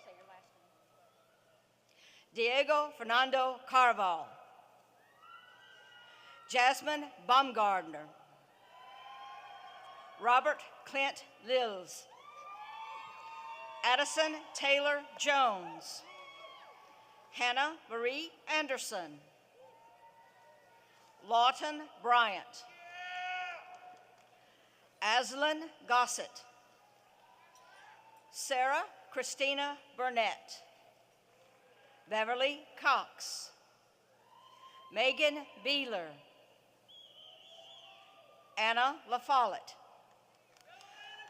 Say your last name. Diego Fernando Carval. Jasmine Baumgardner. Robert Clint Lills. Addison Taylor Jones. Hannah Marie Anderson. Lawton Bryant. Aslan Gossett. Sarah Christina Burnett. Beverly Cox. Megan Beeler. Anna LaFollette.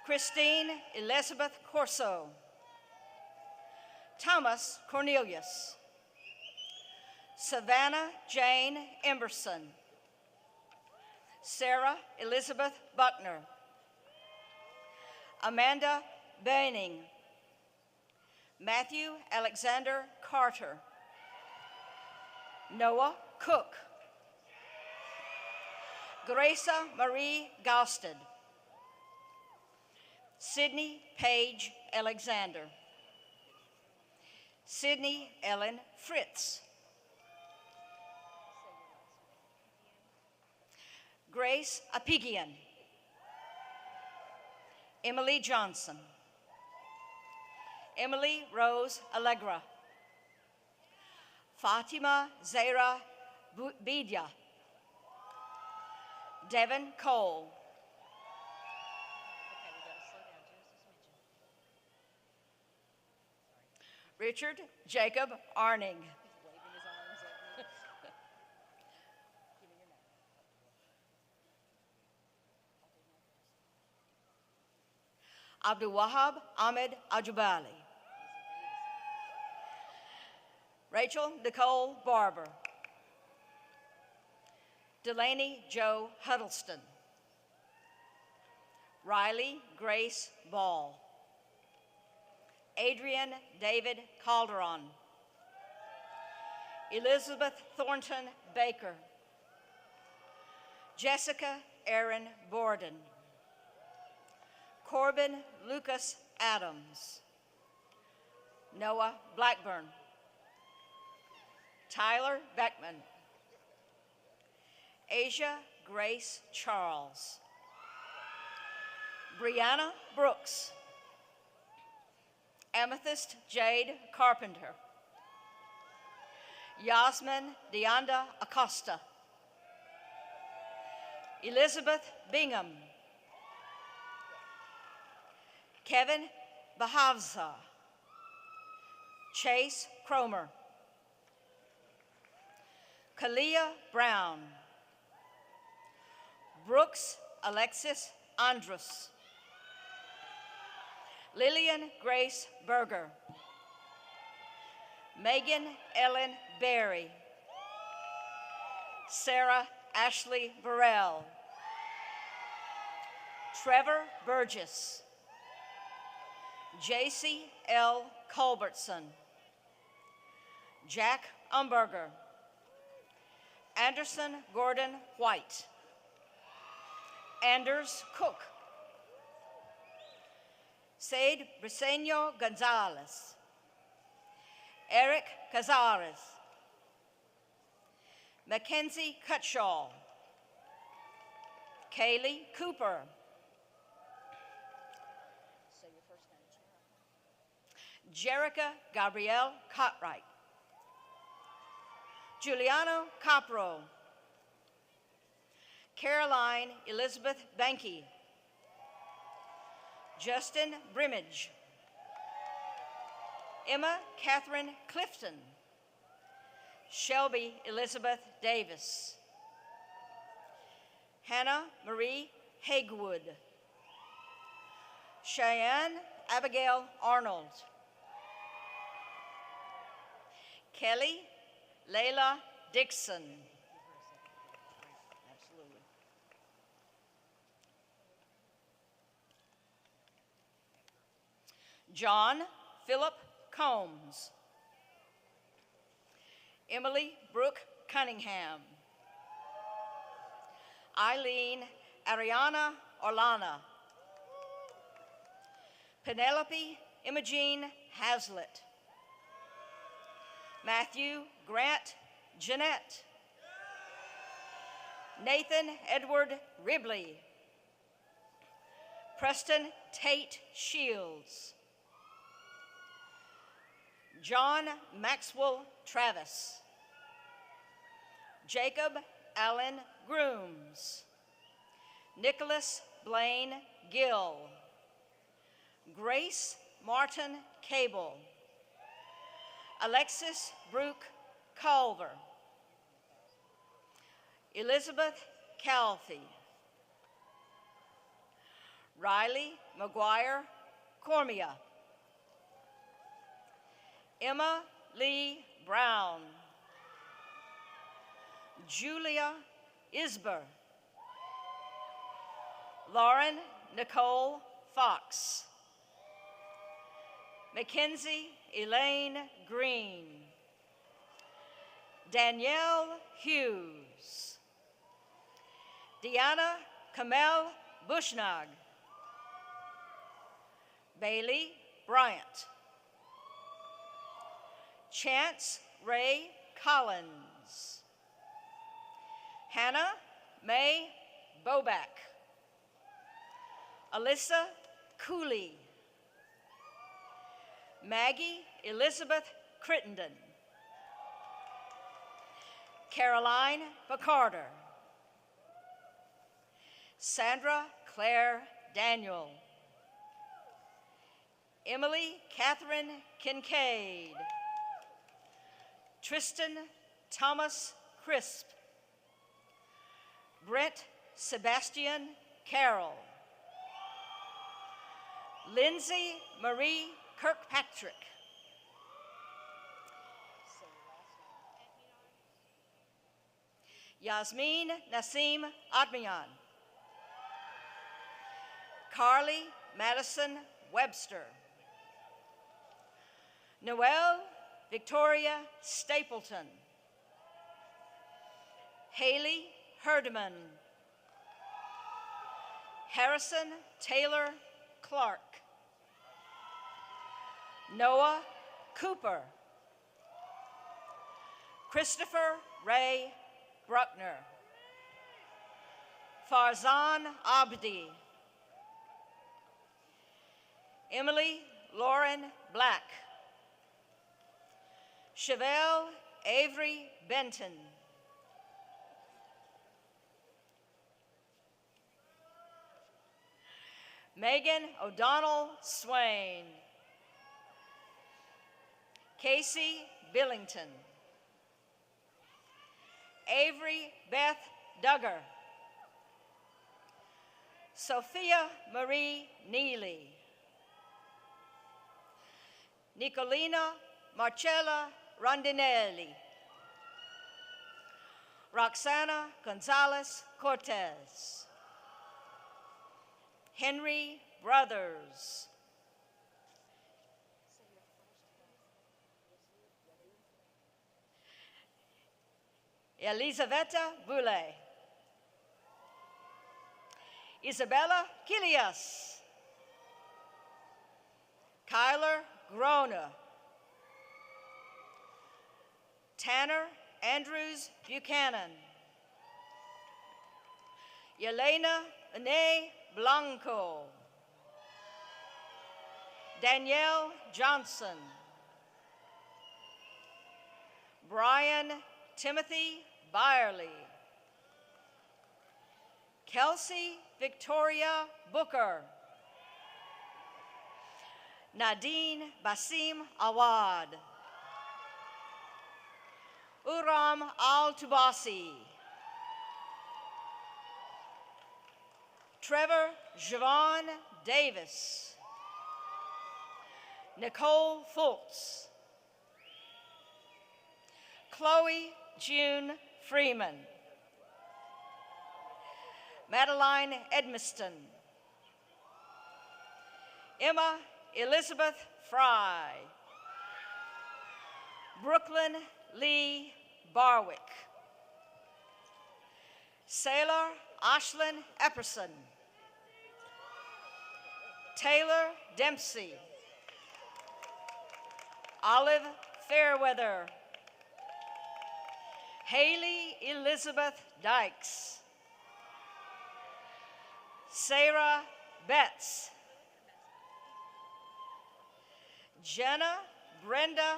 Christine Elizabeth Corso. Thomas Cornelius. Savannah Jane Emberson. Sarah Elizabeth Buckner. Amanda Banning. Matthew Alexander Carter. Noah Cook. Gracia Marie Gausted. Sydney Paige Alexander. Sydney Ellen Fritz. Grace Apigian. Emily Johnson. Emily Rose Allegra. Fatima Zahra Bidia. Devin Cole. Okay, we gotta slow down just a smidgen. Richard Jacob Arning. He's waving his arms at me. Give me your name. Abdul Wahab Ahmed Ajubali. Rachel Nicole Barber. Delaney Joe Huddleston. Riley Grace Ball. Adrian David Calderon. Elizabeth Thornton Baker. Jessica Erin Borden. Corbin Lucas Adams. Noah Blackburn. Tyler Beckman. Asia Grace Charles. Brianna Brooks. Amethyst Jade Carpenter. Yasmin Deonda Acosta. Elizabeth Bingham. Kevin Bahavza. Chase Cromer. Kalia Brown. Brooks Alexis Andrus. Lillian Grace Berger. Megan Ellen Berry. Sarah Ashley Burrell. Trevor Burgess. J.C. L. Culbertson. Jack Umberger. Anderson Gordon White. Anders Cook. Said Briseño Gonzalez. Eric Cazares. Mackenzie Cutshaw. Kaylee Cooper. Say your first name. Jerica Gabrielle Cotright. Giuliano Capro. Caroline Elizabeth Banky. Justin Brimage. Emma Catherine Clifton. Shelby Elizabeth Davis. Hannah Marie Hagewood. Cheyenne Abigail Arnold. Kelly Layla Dixon. Absolutely. John Philip Combs. Emily Brooke Cunningham. Eileen Ariana Orlana. Penelope Imogene Hazlitt. Matthew Grant Jeanette. Nathan Edward Ribley. Preston Tate Shields. John Maxwell Travis. Jacob Allen Grooms. Nicholas Blaine Gill. Grace Martin Cable. Alexis Brooke Culver. Elizabeth Calfee. Riley McGuire Cormia. Emma Lee Brown. Julia Isber. Lauren Nicole Fox. Mackenzie Elaine Green. Danielle Hughes. Deanna Kamel Bushnag. Bailey Bryant. Chance Ray Collins. Hannah Mae Boback. Alyssa Cooley. Maggie Elizabeth Crittenden. Caroline Picarder. Sandra Claire Daniel. Emily Catherine Kincaid. Tristan Thomas Crisp. Brent Sebastian Carroll. Lindsay Marie Kirkpatrick. Yasmin Nasim Admian. Carly Madison Webster. Noelle Victoria Stapleton. Haley Herdman. Harrison Taylor Clark. Noah Cooper. Christopher Ray Bruckner. Farzan Abdi. Emily Lauren Black. Chevelle Avery Benton. Megan O'Donnell Swain. Casey Billington. Avery Beth Duggar. Sophia Marie Neely. Nicolina Marcella Rondinelli. Roxana Gonzalez Cortez. Henry Brothers. Elisaveta Boulay. Isabella Kilias. Kyler Grona. Tanner Andrews Buchanan. Yelena Ine Blanco. Danielle Johnson. Brian Timothy Byerly. Kelsey Victoria Booker. Nadine Basim Awad. Uram Al-Tubasi. Trevor Javon Davis. Nicole Fultz. Chloe June Freeman. Madeline Edmiston. Emma Elizabeth Fry. Brooklyn Lee Barwick. Sailor Ashlyn Epperson. Taylor Dempsey. Olive Fairweather. Haley Elizabeth Dykes. Sarah Betts. Jenna Brenda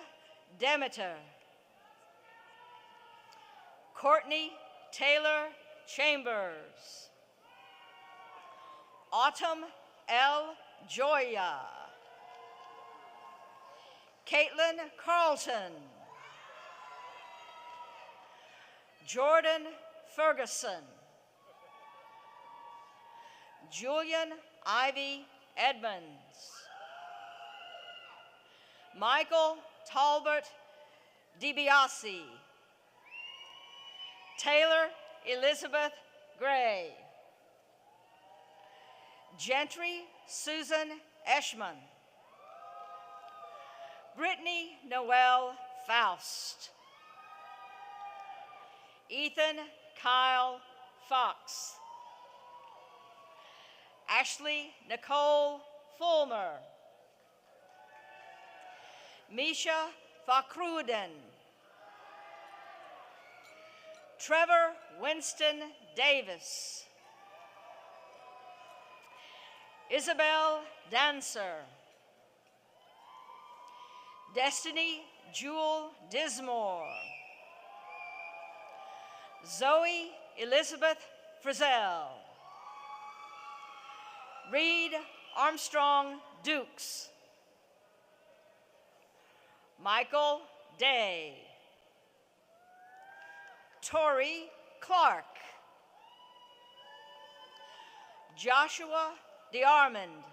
Demeter. Courtney Taylor Chambers. Autumn L. Joya. Caitlin Carlton. Jordan Ferguson. Julian Ivy Edmonds. Michael Talbot DiBiase. Taylor Elizabeth Gray. Gentry Susan Eschman. Brittany Noel Faust. Ethan Kyle Fox. Ashley Nicole Fulmer. Misha Fakruden. Trevor Winston Davis. Isabel Dancer. Destiny Jewel Dismore. Zoe Elizabeth Frizzell. Reed Armstrong Dukes. Michael Day. Tori Clark. Joshua DeArmond.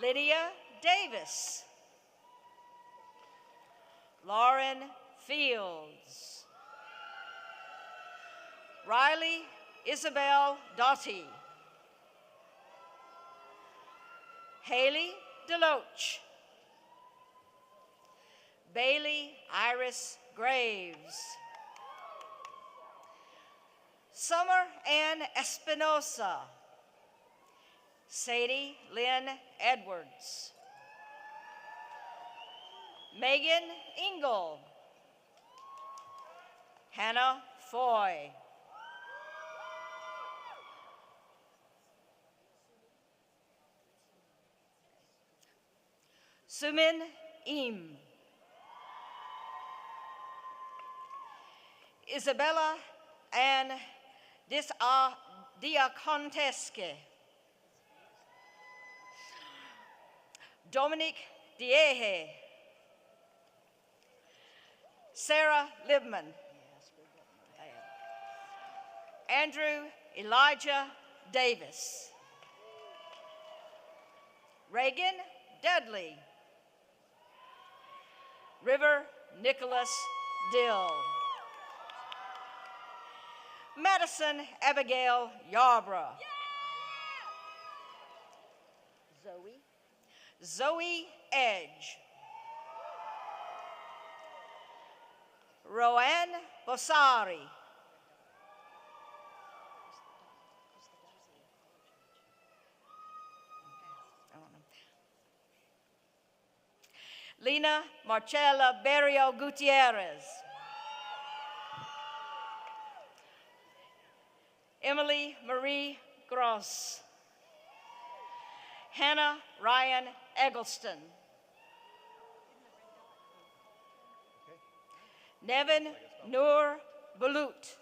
Lydia Davis. Lauren Fields. Riley Isabel Doughty. Haley Deloach. Bailey Iris Graves. Summer Ann Espinosa. Sadie Lynn Edwards. Megan Engel. Hannah Foy. Sumin Im. Isabella Ann Diaconteske. Dominic Diehe. Sarah Libman. Andrew Elijah Davis. Reagan Dudley. River Nicholas Dill. Madison Abigail Yarbrough. Zoe Edge. Roanne Bossari. Lena Marcella Berrio Gutierrez. Emily Marie Gross. Hannah Ryan Eggleston. Nevin Noor Balut.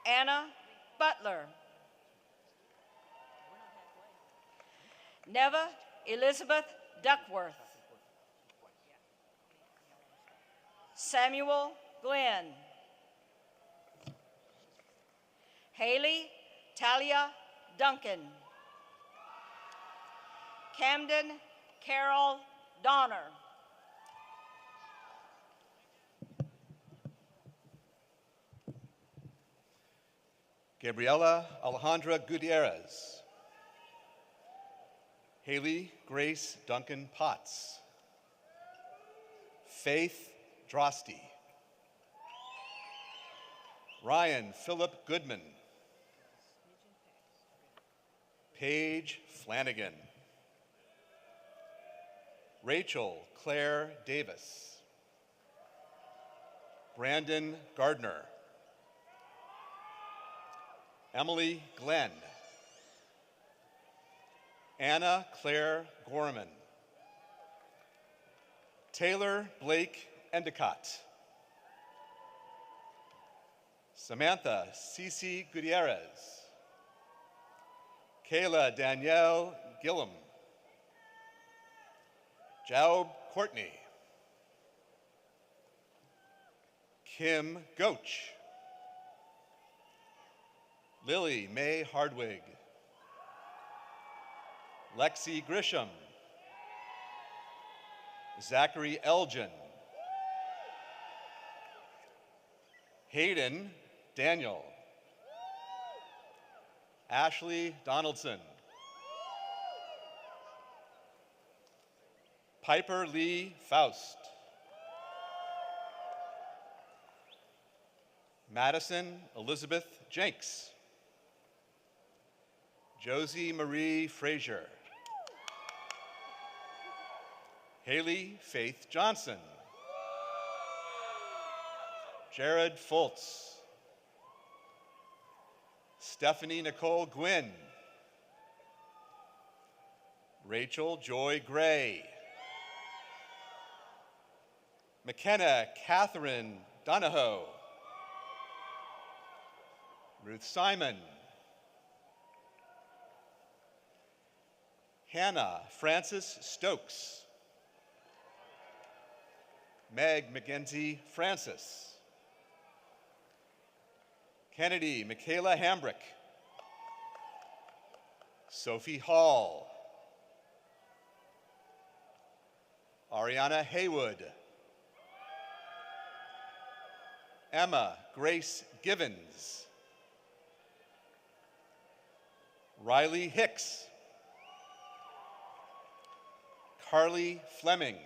Anna Butler. Neva Elizabeth Duckworth. Samuel Glenn. Haley Talia Duncan. Camden Carol Donner. Gabriela Alejandra Gutierrez. Haley Grace Duncan Potts. Faith Drosty. Ryan Philip Goodman. Paige Flanagan. Rachel Claire Davis. Brandon Gardner. Emily Glenn. Anna Claire Gorman. Taylor Blake Endicott. Samantha Cece Gutierrez. Kayla Danielle Gillum. Jaub Courtney. Kim Goach. Lily Mae Hardwig. Lexi Grisham. Zachary Elgin. Hayden Daniel. Ashley Donaldson. Piper Lee Faust. Madison Elizabeth Jenks. Josie Marie Frazier. Haley Faith Johnson. Jared Foltz. Stephanie Nicole Gwynn. Rachel Joy Gray. McKenna Catherine Donahoe. Ruth Simon. Hannah Frances Stokes. Meg McGinty Francis. Kennedy Michaela Hambrick. Sophie Hall. Ariana Haywood. Emma Grace Givens. Riley Hicks. Carly Fleming.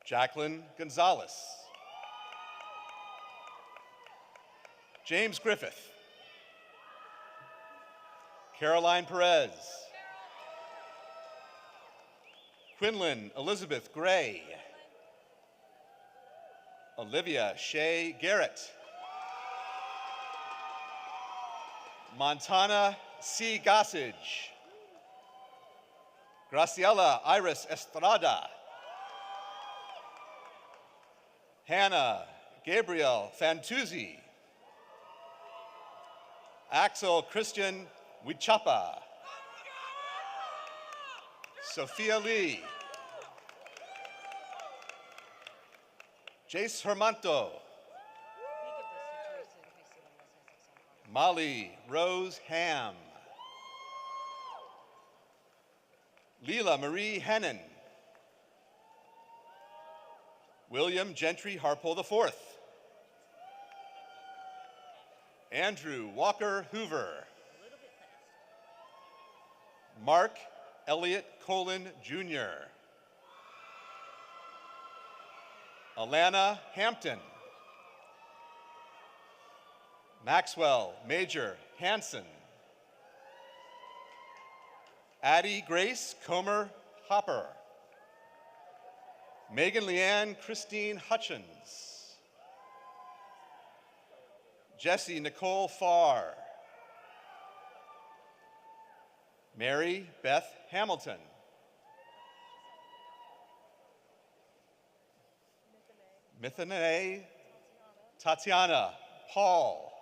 Jacqueline Gonzalez. James Griffith. Caroline Perez. Quinlan Elizabeth Gray. Olivia Shea Garrett. Montana C. Gossage. Graciela Iris Estrada. Hannah Gabriel Fantuzzi. Axel Christian Wichapa. Sophia Lee. Jace Hermanto. Molly Rose Ham. Leela Marie Hennon. William Gentry Harpole IV. Andrew Walker Hoover. Mark Elliott Colin Jr. Alana Hampton. Maxwell Major Hanson. Addie Grace Comer Hopper. Megan Leanne Christine Hutchins. Jessie Nicole Farr. Mary Beth Hamilton. Mithanae Tatiana Paul.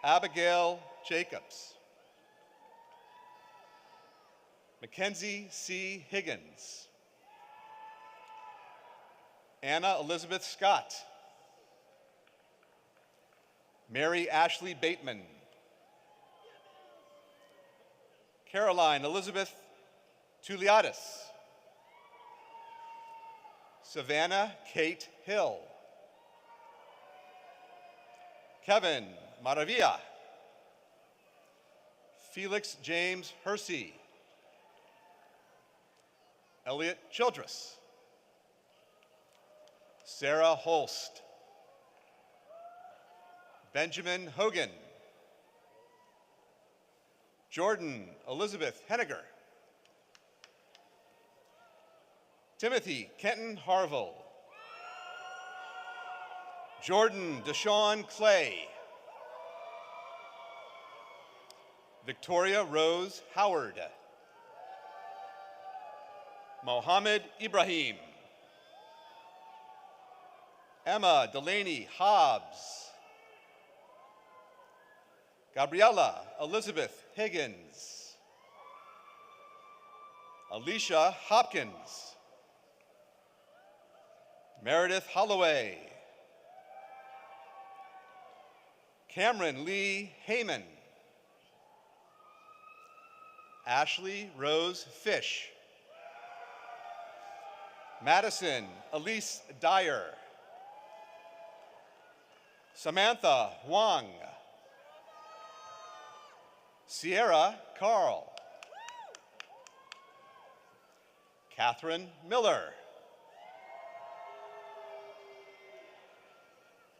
Abigail Jacobs. Mackenzie C. Higgins. Anna Elizabeth Scott. Mary Ashley Bateman. Caroline Elizabeth Tuliadis. Savannah Kate Hill. Kevin Maravilla. Felix James Hersey. Elliot Childress. Sarah Holst. Benjamin Hogan. Jordan Elizabeth Henniger. Timothy Kenton Harville. Jordan Deshawn Clay. Victoria Rose Howard. Mohammed Ibrahim. Emma Delaney Hobbs. Gabriella Elizabeth Higgins. Alicia Hopkins. Meredith Holloway. Cameron Lee Heyman. Ashley Rose Fish. Madison Elise Dyer. Samantha Huang. Sierra Carl. Catherine Miller.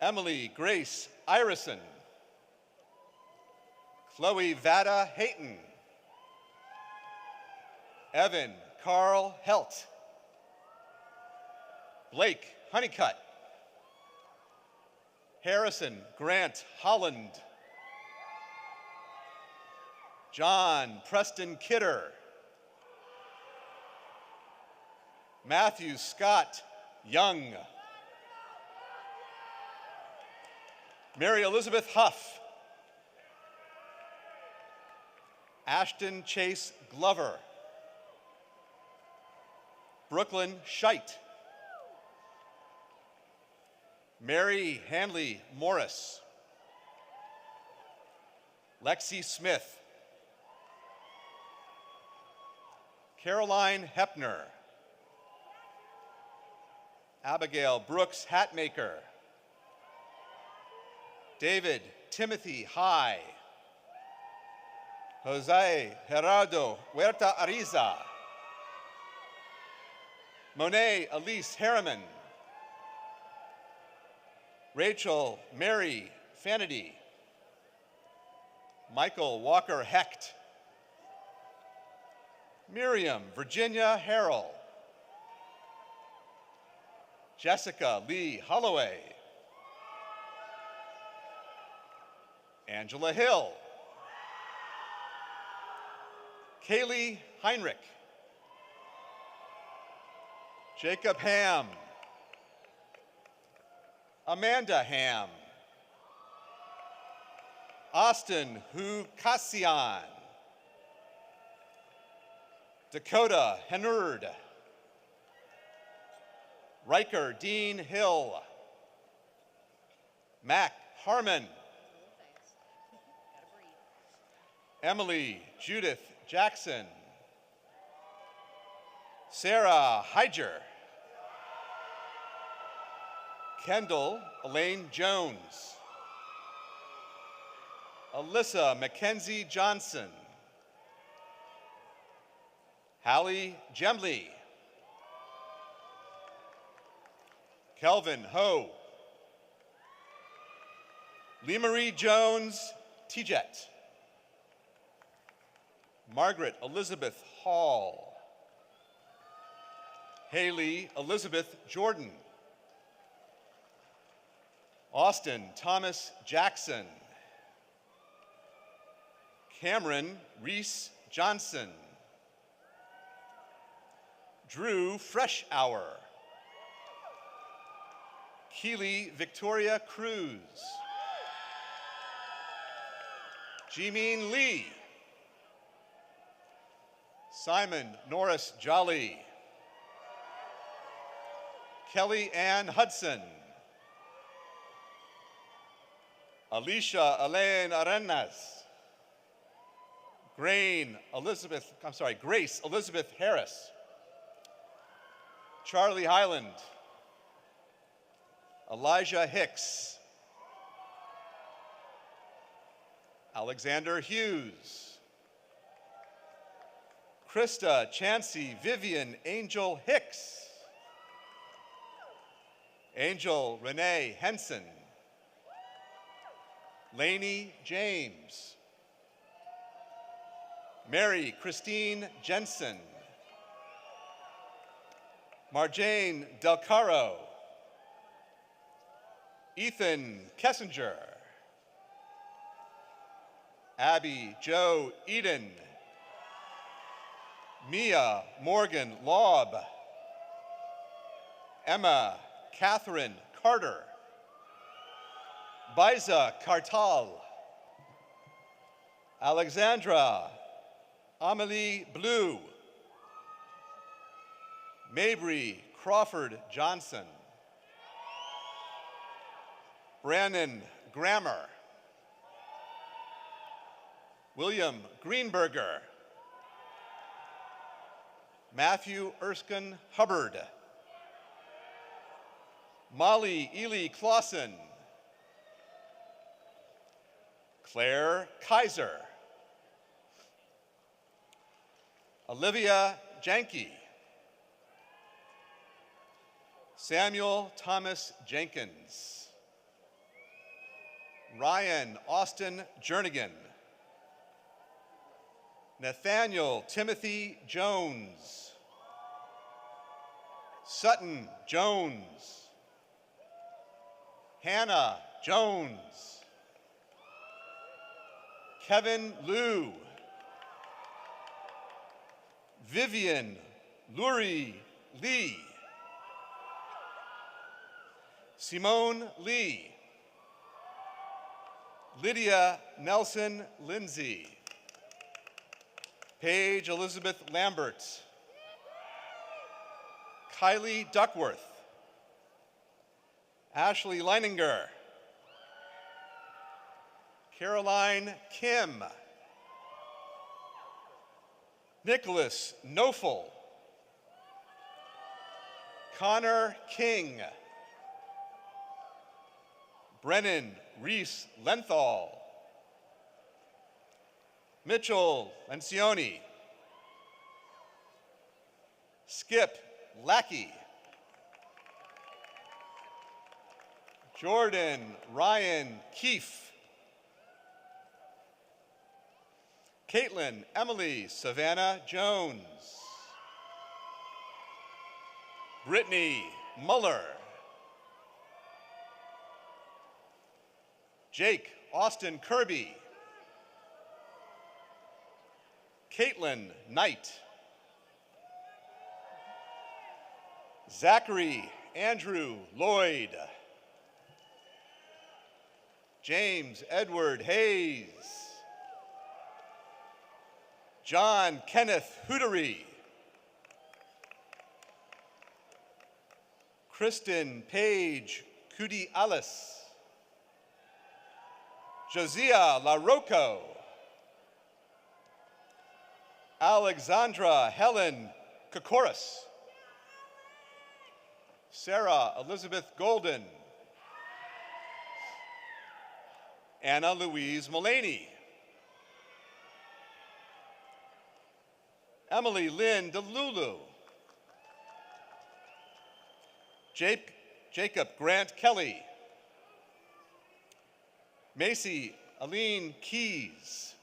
Emily Grace Irison. Chloe Vada Hayton. Evan Carl Helt. Blake Honeycutt. Harrison Grant Holland. John Preston Kidder. Matthew Scott Young. Mary Elizabeth Huff. Ashton Chase Glover. Brooklyn Scheit. Mary Hanley Morris. Lexi Smith. Caroline Hepner. Abigail Brooks Hatmaker. David Timothy High. Jose Gerardo Huerta Ariza. Monet Elise Harriman. Rachel Mary Fanady. Michael Walker Hecht. Miriam Virginia Harrell. Jessica Lee Holloway. Angela Hill. Kaylee Heinrich. Jacob Ham. Amanda Ham. Austin Hu Kassian. Dakota Henard. Riker Dean Hill. Mac Harmon. Emily Judith Jackson. Sarah Hyger. Kendall Elaine Jones. Alyssa Mackenzie Johnson. Hallie Gemley. Kelvin Ho. Lee Marie Jones Tijet. Margaret Elizabeth Hall. Haley Elizabeth Jordan. Austin Thomas Jackson. Cameron Reese Johnson. Drew Freshour. Keely Victoria Cruz. Jimeen Lee. Simon Norris Jolly. Kelly Ann Hudson. Alicia Elaine Arenas. Grace Elizabeth Harris. Charlie Highland. Elijah Hicks. Alexander Hughes. Krista Chansey Vivian Angel Hicks. Angel Renee Henson. Lainey James. Mary Christine Jensen. Marjane Del Caro. Ethan Kessinger. Abby Joe Eden. Mia Morgan Laub. Emma Catherine Carter. Biza Kartal. Alexandra Amelie Blue. Mabry Crawford Johnson. Brandon Grammer. William Greenberger. Matthew Erskine Hubbard. Molly Ely Clausen. Claire Kaiser. Olivia Janke. Samuel Thomas Jenkins. Ryan Austin Jernigan. Nathaniel Timothy Jones. Sutton Jones. Hannah Jones. Kevin Liu. Vivian Lurie Lee. Simone Lee. Lydia Nelson Lindsay. Paige Elizabeth Lambert. Kylie Duckworth. Ashley Leininger. Caroline Kim. Nicholas Nofel. Connor King. Brennan Reese Lenthal. Mitchell Lencioni. Skip Lackey. Jordan Ryan Keefe. Caitlin Emily Savannah Jones. Brittany Muller. Jake Austin Kirby. Caitlin Knight. Zachary Andrew Lloyd. James Edward Hayes. John Kenneth Hootery. Kristen Page Cudi Alice. Josiah LaRocco. Alexandra Helen Kokoris. Sarah Elizabeth Golden. Anna Louise Mullaney. Emily Lynn DeLulu. Jacob Grant Kelly. Macy Aline Keys.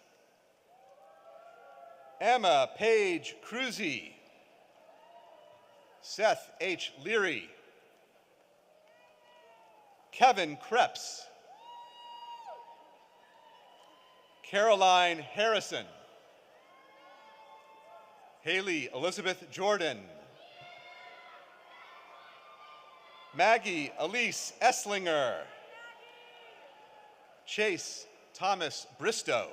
Emma Page Cruzy. Seth H. Leary. Kevin Krebs. Caroline Harrison. Haley Elizabeth Jordan. Maggie Elise Esslinger. Chase Thomas Bristow.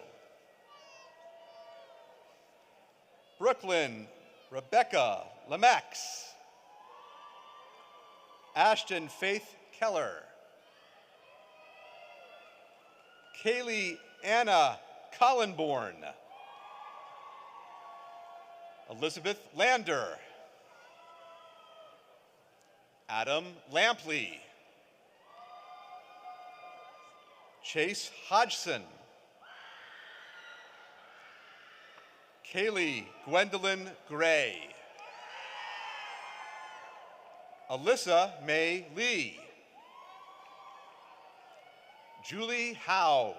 Brooklyn Rebecca Lamax. Ashton Faith Keller. Kaylee Anna Collinborn. Elizabeth Lander. Adam Lampley. Chase Hodgson. Kaylee Gwendolyn Gray. Alyssa May Lee. Julie Howe.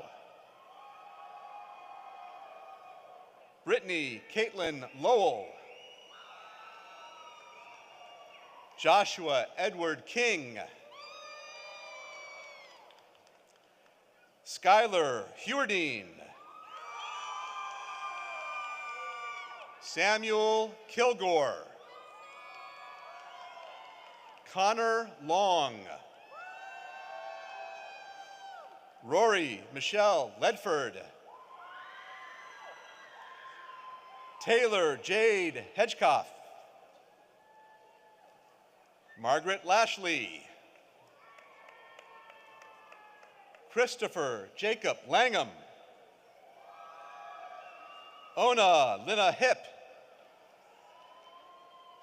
Brittany Caitlin Lowell. Joshua Edward King. Skylar Hewardine. Samuel Kilgore. Connor Long. Rory Michelle Ledford. Taylor Jade Hedgecoff. Margaret Lashley. Christopher Jacob Langham. Ona Lina Hip.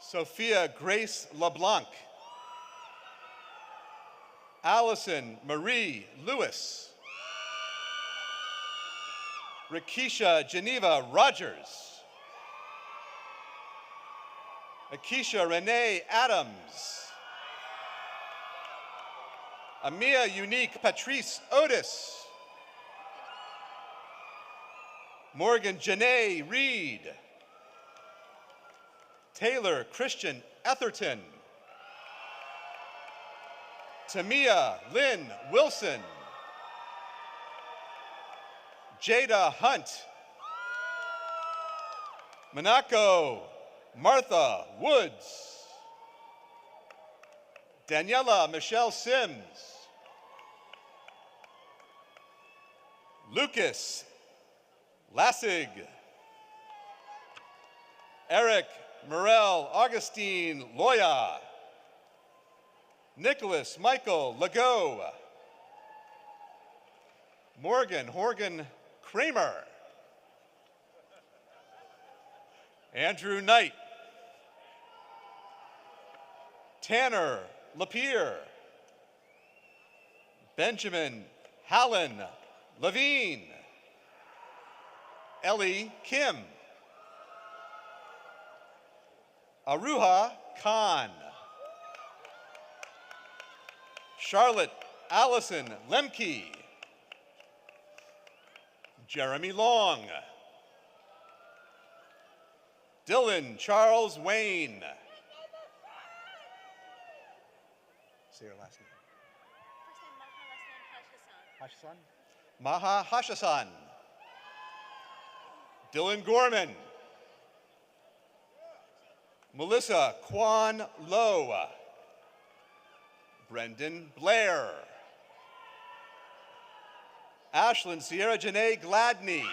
Sophia Grace LeBlanc. Allison Marie Lewis. Rakisha Geneva Rogers. Akisha Renee Adams. Amia Unique Patrice Otis. Morgan Janae Reed. Taylor Christian Etherton. Tamia Lynn Wilson. Jada Hunt. Monaco Martha Woods. Daniela Michelle Sims. Lucas Lassig. Eric Morel Augustine Loya. Nicholas Michael Legault. Morgan Horgan Kramer. Andrew Knight. Tanner Lapierre. Benjamin Hallen Levine. Ellie Kim. Aruha Khan. Charlotte Allison Lemke. Jeremy Long. Dylan Charles Wayne. Say your last name. First name Hassan. Maha Hashasan. Dylan Gorman. Melissa Kwan Lowe. Brendan Blair. Ashlyn Sierra Janae Gladney.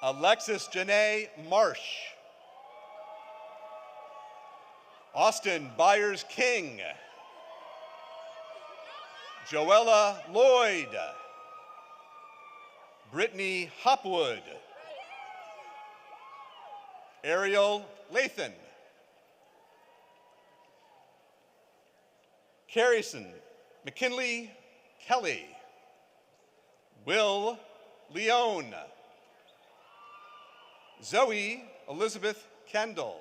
Alexis Janae Marsh. Austin Byers King. Joella Lloyd. Brittany Hopwood. Ariel Lathan. Carrison McKinley Kelly. Will Leone. Zoe Elizabeth Kendall.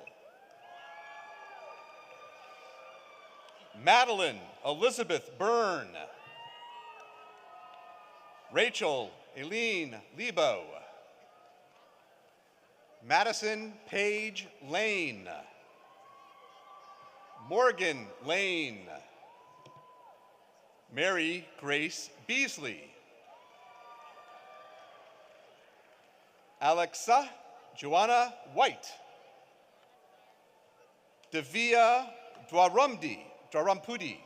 Madeline Elizabeth Byrne. Rachel Eileen Lebo. Madison Paige Lane. Morgan Lane. Mary Grace Beasley. Alexa Joanna White. Devia Dwarampudi.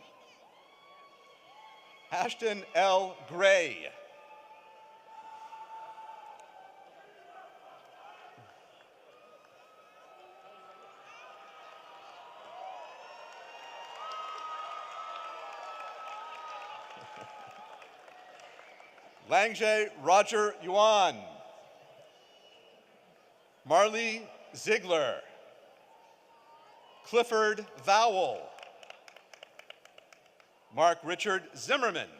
Ashton L. Gray. Langje Roger Yuan. Marley Ziegler. Clifford Vowell. Mark Richard Zimmerman.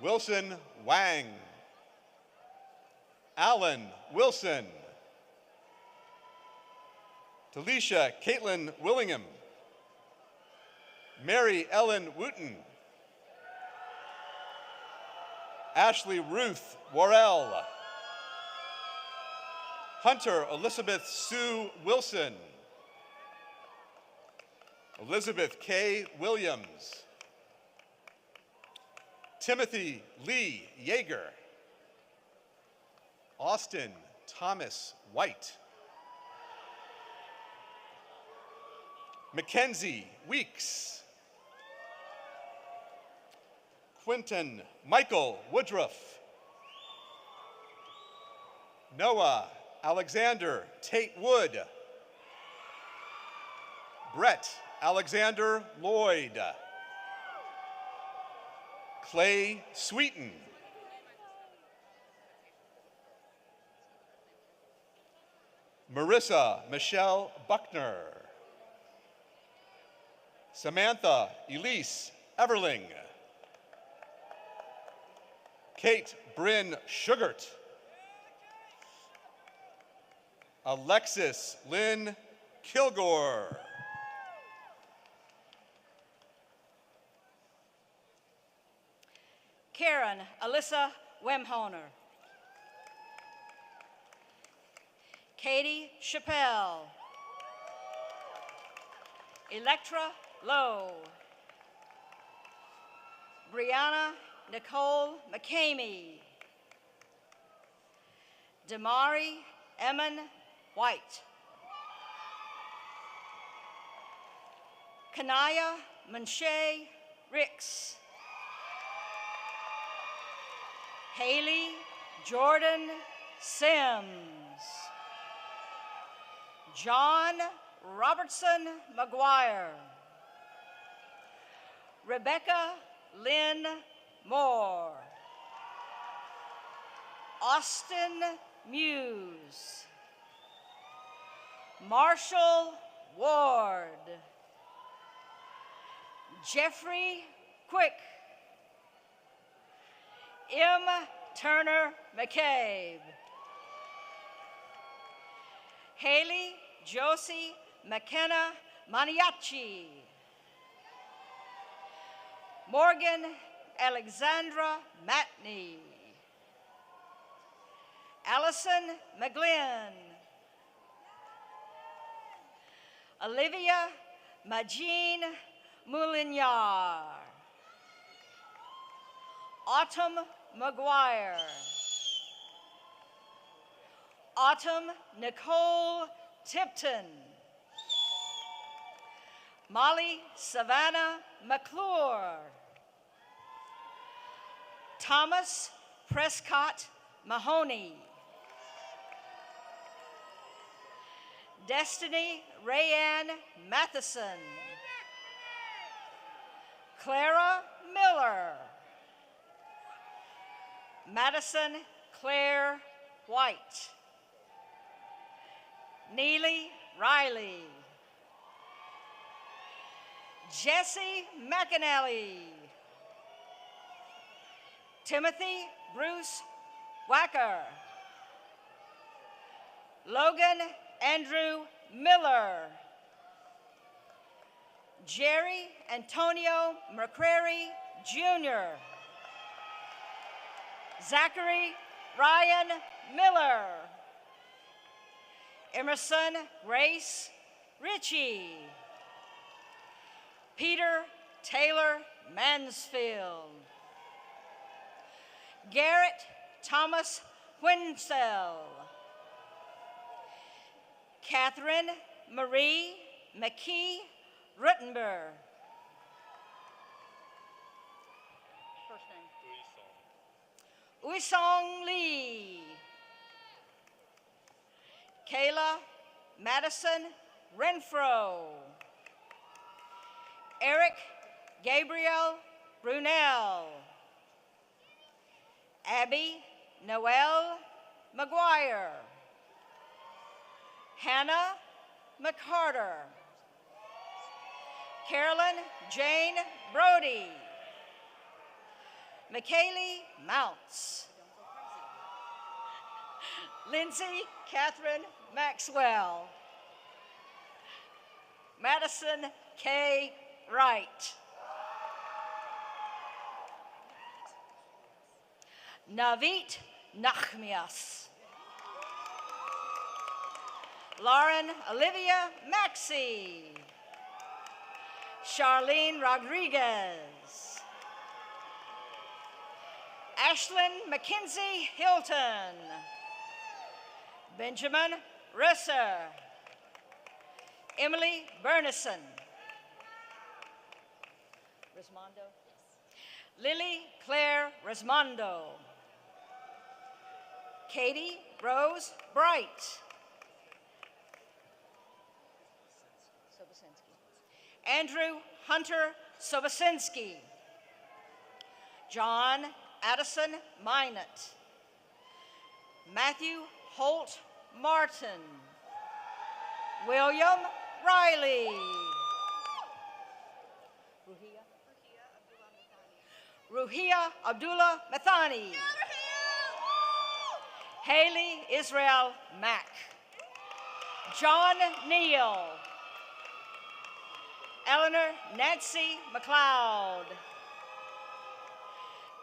Wilson Wang. Alan Wilson. Talisha Caitlin Willingham. Mary Ellen Wooten. Ashley Ruth Worrell. Hunter Elizabeth Sue Wilson. Elizabeth K. Williams. Timothy Lee Yeager. Austin Thomas White. Mackenzie Weeks. Quinton Michael Woodruff. Noah Alexander Tate Wood. Brett Alexander Lloyd. Clay Sweeten. Marissa Michelle Buckner. Samantha Elise Everling. Kate Bryn Sugart. Alexis Lynn Kilgore. Karen Alyssa Wemhoner. Katie Chappelle. Electra Lowe. Brianna Nicole McCamey. Damari Emmon White. Kanaya Manche Ricks. Haley Jordan Sims. John Robertson McGuire. Rebecca Lynn Moore. Austin Muse. Marshall Ward. Jeffrey Quick. M. Turner McCabe. Haley Josie McKenna Maniaci. Morgan Alexandra Matney. Allison McGlynn. Olivia Majine Moulignard. Autumn McGuire. Autumn Nicole Tipton. Molly Savannah McClure. Thomas Prescott Mahoney. Destiny Rayanne Matheson. Clara Miller. Madison Claire White. Neely Riley. Jesse McAnally. Timothy Bruce Wacker. Logan Andrew Miller. Jerry Antonio McCrary Jr. Zachary Ryan Miller. Emerson Grace Ritchie. Peter Taylor Mansfield. Garrett Thomas Winsell. Catherine Marie McKee Ruttenberg. First name. Uisong Lee. Kayla Madison Renfro. Eric Gabriel Brunel. Abby Noel McGuire, Hannah McCarter, Carolyn Jane Brody, McKaylee Mounts, Lindsay Catherine Maxwell, Madison K. Wright, Navit Nachmias, Lauren Olivia Maxey, Charlene Rodriguez, Ashlyn Mackenzie Hilton, Benjamin Risser, Emily Bernison, Rismondo, Lily Claire Rismondo, Katie Rose Bright, Andrew Hunter Sobosinski, John Addison Minot, Matthew Holt Martin, William Riley, Ruhia Abdullah Mathani, Haley Israel Mack, John Neal, Eleanor Nancy McLeod,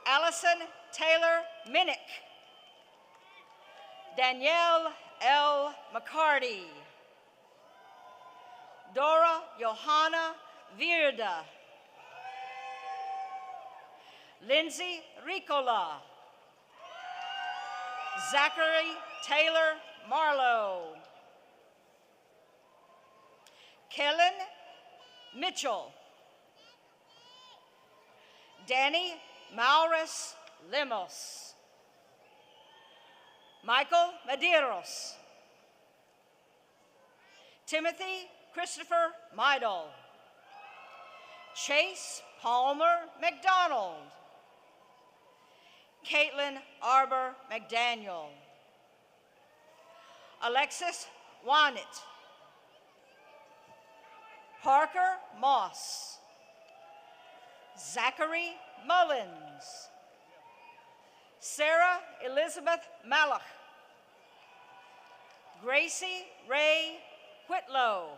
Allison Taylor Minnick, Danielle L. McCarty, Dora Johanna Virda, Lindsay Ricola, Zachary Taylor Marlowe, Kellen Mitchell, Danny Maurus Lemos, Michael Medeiros, Timothy Christopher Midle, Chase Palmer McDonald, Caitlin Arbor McDaniel, Alexis Wanit, Parker Moss, Zachary Mullins, Sarah Elizabeth Malach, Gracie Ray Whitlow,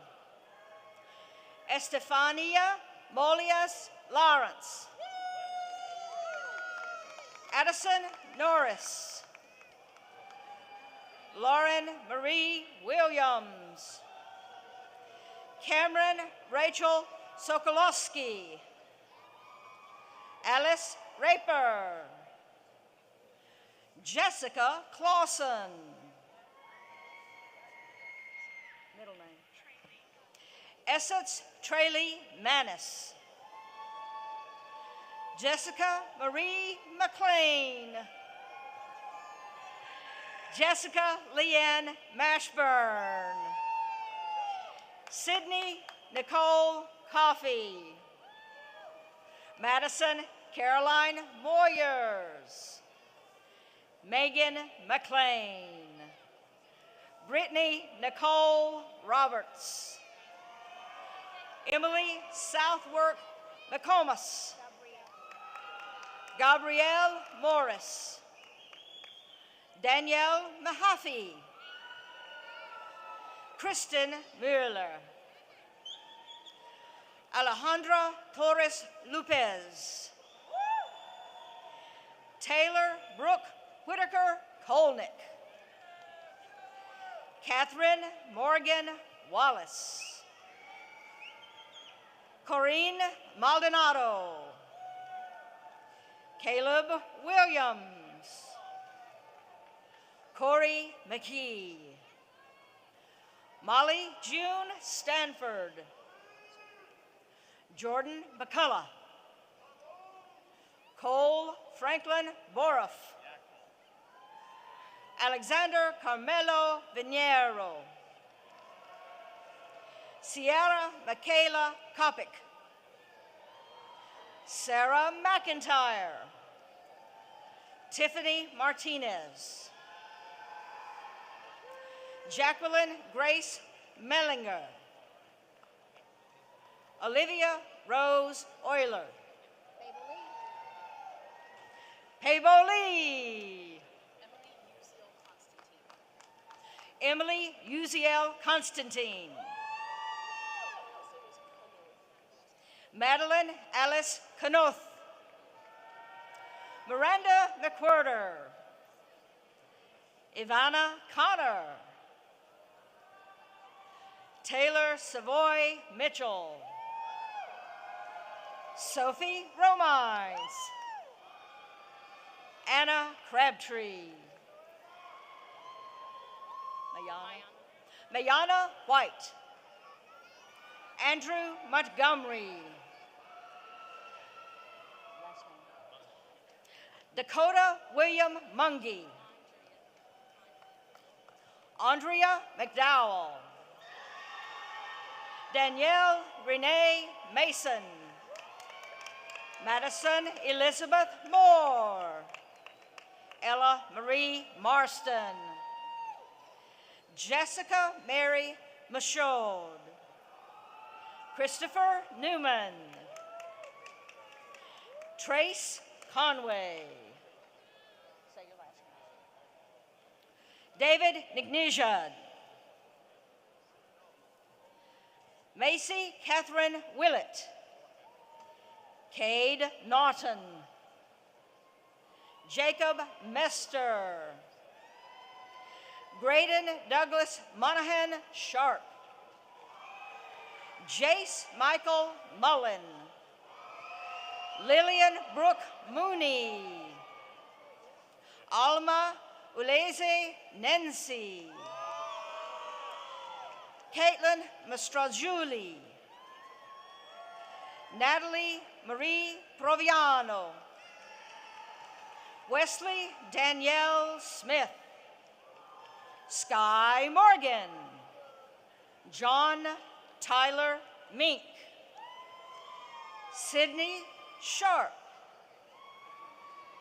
Estefania Molias Lawrence, Addison Norris, Lauren Marie Williams, Cameron Rachel Sokolowski, Alice Raper, Jessica Clausen, middle name, Essence Traley Manis, Jessica Marie McLean, Jessica Leanne Mashburn, Sydney Nicole Coffey, Madison Caroline Moyers, Megan McLean, Brittany Nicole Roberts, Emily Southwork McComas, Gabrielle Morris, Danielle Mahaffey, Kristen Mueller, Alejandra Torres Lopez, Taylor Brooke Whitaker Kolnick, Catherine Morgan Wallace, Corinne Maldonado, Caleb Williams, Corey McKee, Molly June Stanford, Jordan McCullough, Cole Franklin Boroff, Alexander Carmelo Viniero, Sierra Michaela Kopic, Sarah McIntyre, Tiffany Martinez. Jacqueline Grace Mellinger. Olivia Rose Euler. Pabo Lee. Emily Uziel Constantine. Madeline Alice Kanoth. Miranda McWhirter. Ivana Connor. Taylor Savoy Mitchell. Sophie Romines. Anna Crabtree. Mayana White. Andrew Montgomery. Dakota William Mungie. Andrea McDowell. Danielle Renee Mason. Madison Elizabeth Moore. Ella Marie Marston. Jessica Mary Michaud. Christopher Newman. Trace Conway. Say your last name. David Nignijad. Macy Catherine Willett. Cade Naughton. Jacob Mester. Graydon Douglas Monahan Sharp. Jace Michael Mullen. Lillian Brooke Mooney. Alma Uleze Nensi. Caitlin Mastrajuli. Natalie Marie Proviano. Wesley Danielle Smith. Sky Morgan. John Tyler Mink. Sydney Sharp.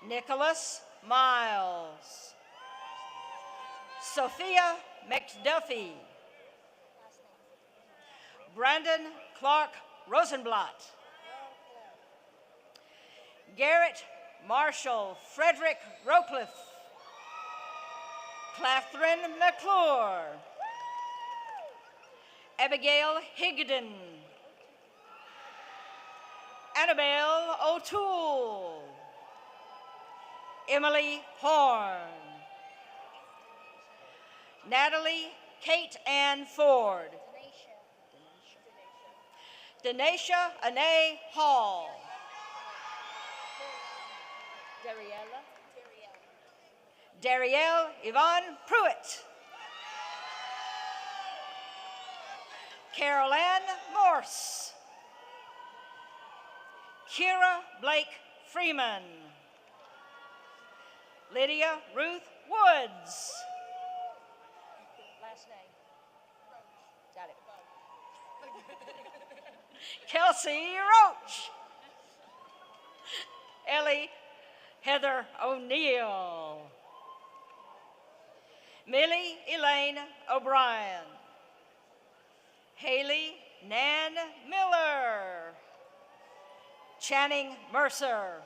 Nicholas Miles. Sophia McDuffie. Brandon Clark Rosenblatt. Garrett Marshall Frederick Rocliffe. Catherine McClure. Abigail Higdon. Annabelle O'Toole. Emily Horn. Natalie Kate Ann Ford. Denisha Anae Hall. Darielle Yvonne Pruitt. Carol Ann Morse. Kira Blake Freeman. Lydia Ruth Woods. Last name. Got it. Kelsey Roach. Ellie Heather O'Neill. Millie Elaine O'Brien. Haley Nan Miller. Channing Mercer.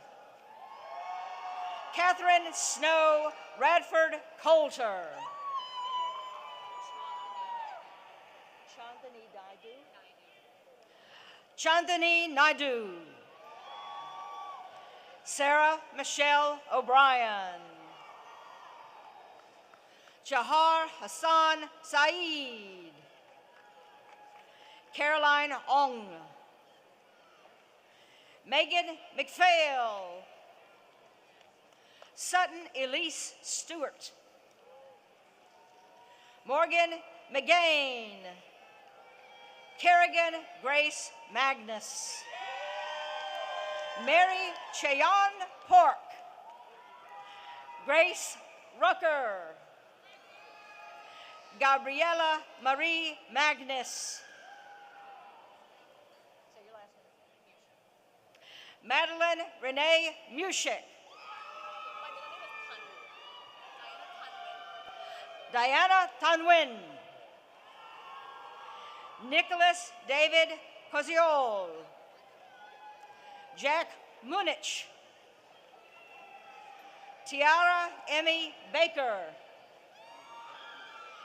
Catherine Snow Radford Coulter. Chandani Naidu. Sarah Michelle O'Brien. Jahar Hassan Saeed. Caroline Ong. Megan McPhail. Sutton Elise Stewart. Morgan McGain. Kerrigan Grace Magnus. Mary Cheyenne Pork. Grace Rucker. Gabriella Marie Magnus. Madeline Renee Mushik. Diana Tanwin. Nicholas David Koziol. Jack Munich. Tiara Emmy Baker.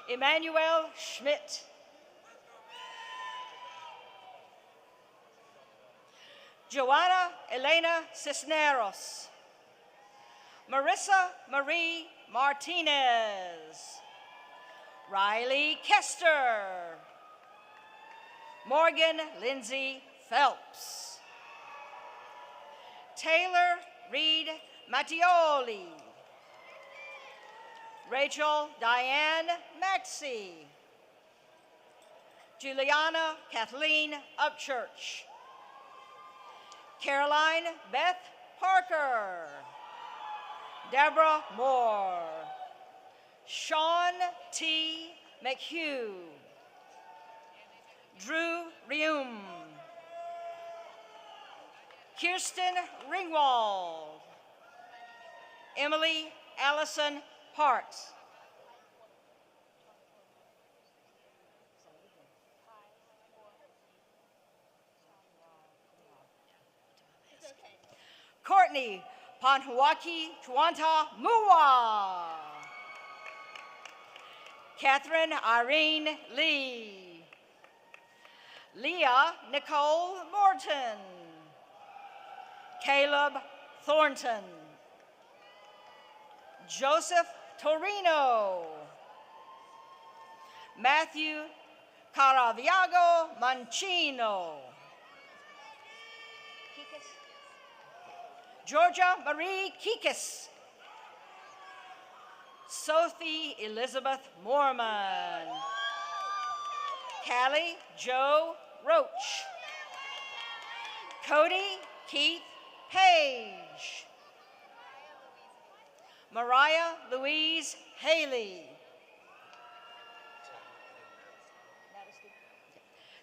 Emmanuel Schmidt. Joanna Elena Cisneros. Marissa Marie Martinez. Riley Kester. Morgan Lindsay Phelps. Taylor Reed Mattioli. Rachel Diane Maxey. Juliana Kathleen Upchurch. Caroline Beth Parker. Deborah Moore. Sean T. McHugh. Drew Rium. Kirsten Ringwald. Emily Allison Parks. Courtney Panhuaki Chuanta Mua. Catherine Irene Lee. Leah Nicole Morton. Caleb Thornton. Joseph Torino. Matthew Caraviago Mancino. Georgia Marie Kikis. Sophie Elizabeth Mormon. Callie Joe Roach. Cody Keith Page. Mariah Louise Haley.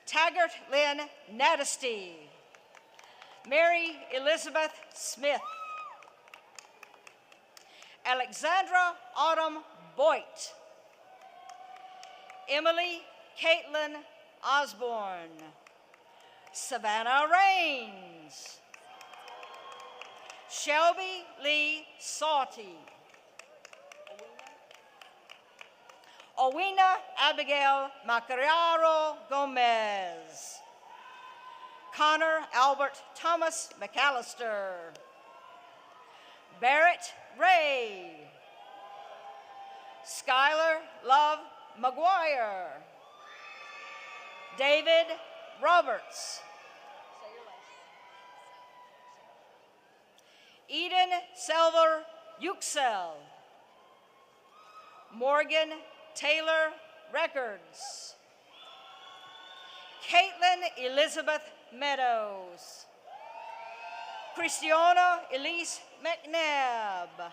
Taggart Lynn Nadisty. Mary Elizabeth Smith. Alexandra Autumn Boyd. Emily Caitlin Osborne. Savannah Rains. Shelby Lee Sauty. Owena Abigail Macariaro Gomez. Connor Albert Thomas McAllister. Barrett Ray. Skylar Love McGuire. David Roberts. Eden Selver Yuxel. Morgan Taylor Records. Caitlin Elizabeth Meadows. Christiana Elise McNabb.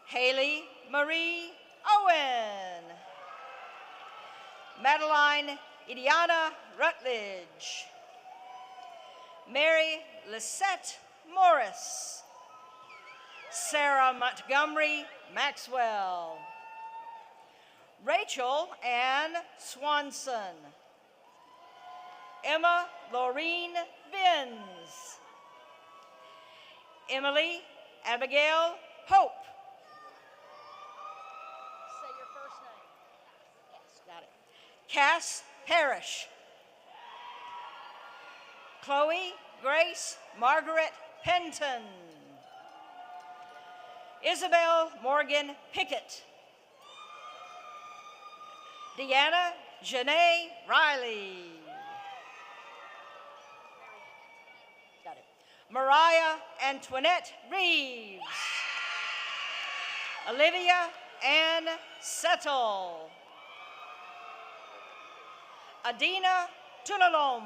Haley Marie Owen. Madeline Idiana Rutledge. Mary Lisette Morris. Sarah Montgomery Maxwell. Rachel Ann Swanson. Emma Laureen Binns. Emily Abigail Pope. Say your first name. Yes, got it. Cass Parrish. Chloe Grace Margaret Penton. Isabel Morgan Pickett. Deanna Janae Riley. Got it. Mariah Antoinette Reeves. Olivia Ann Settle. Adina Tunalom.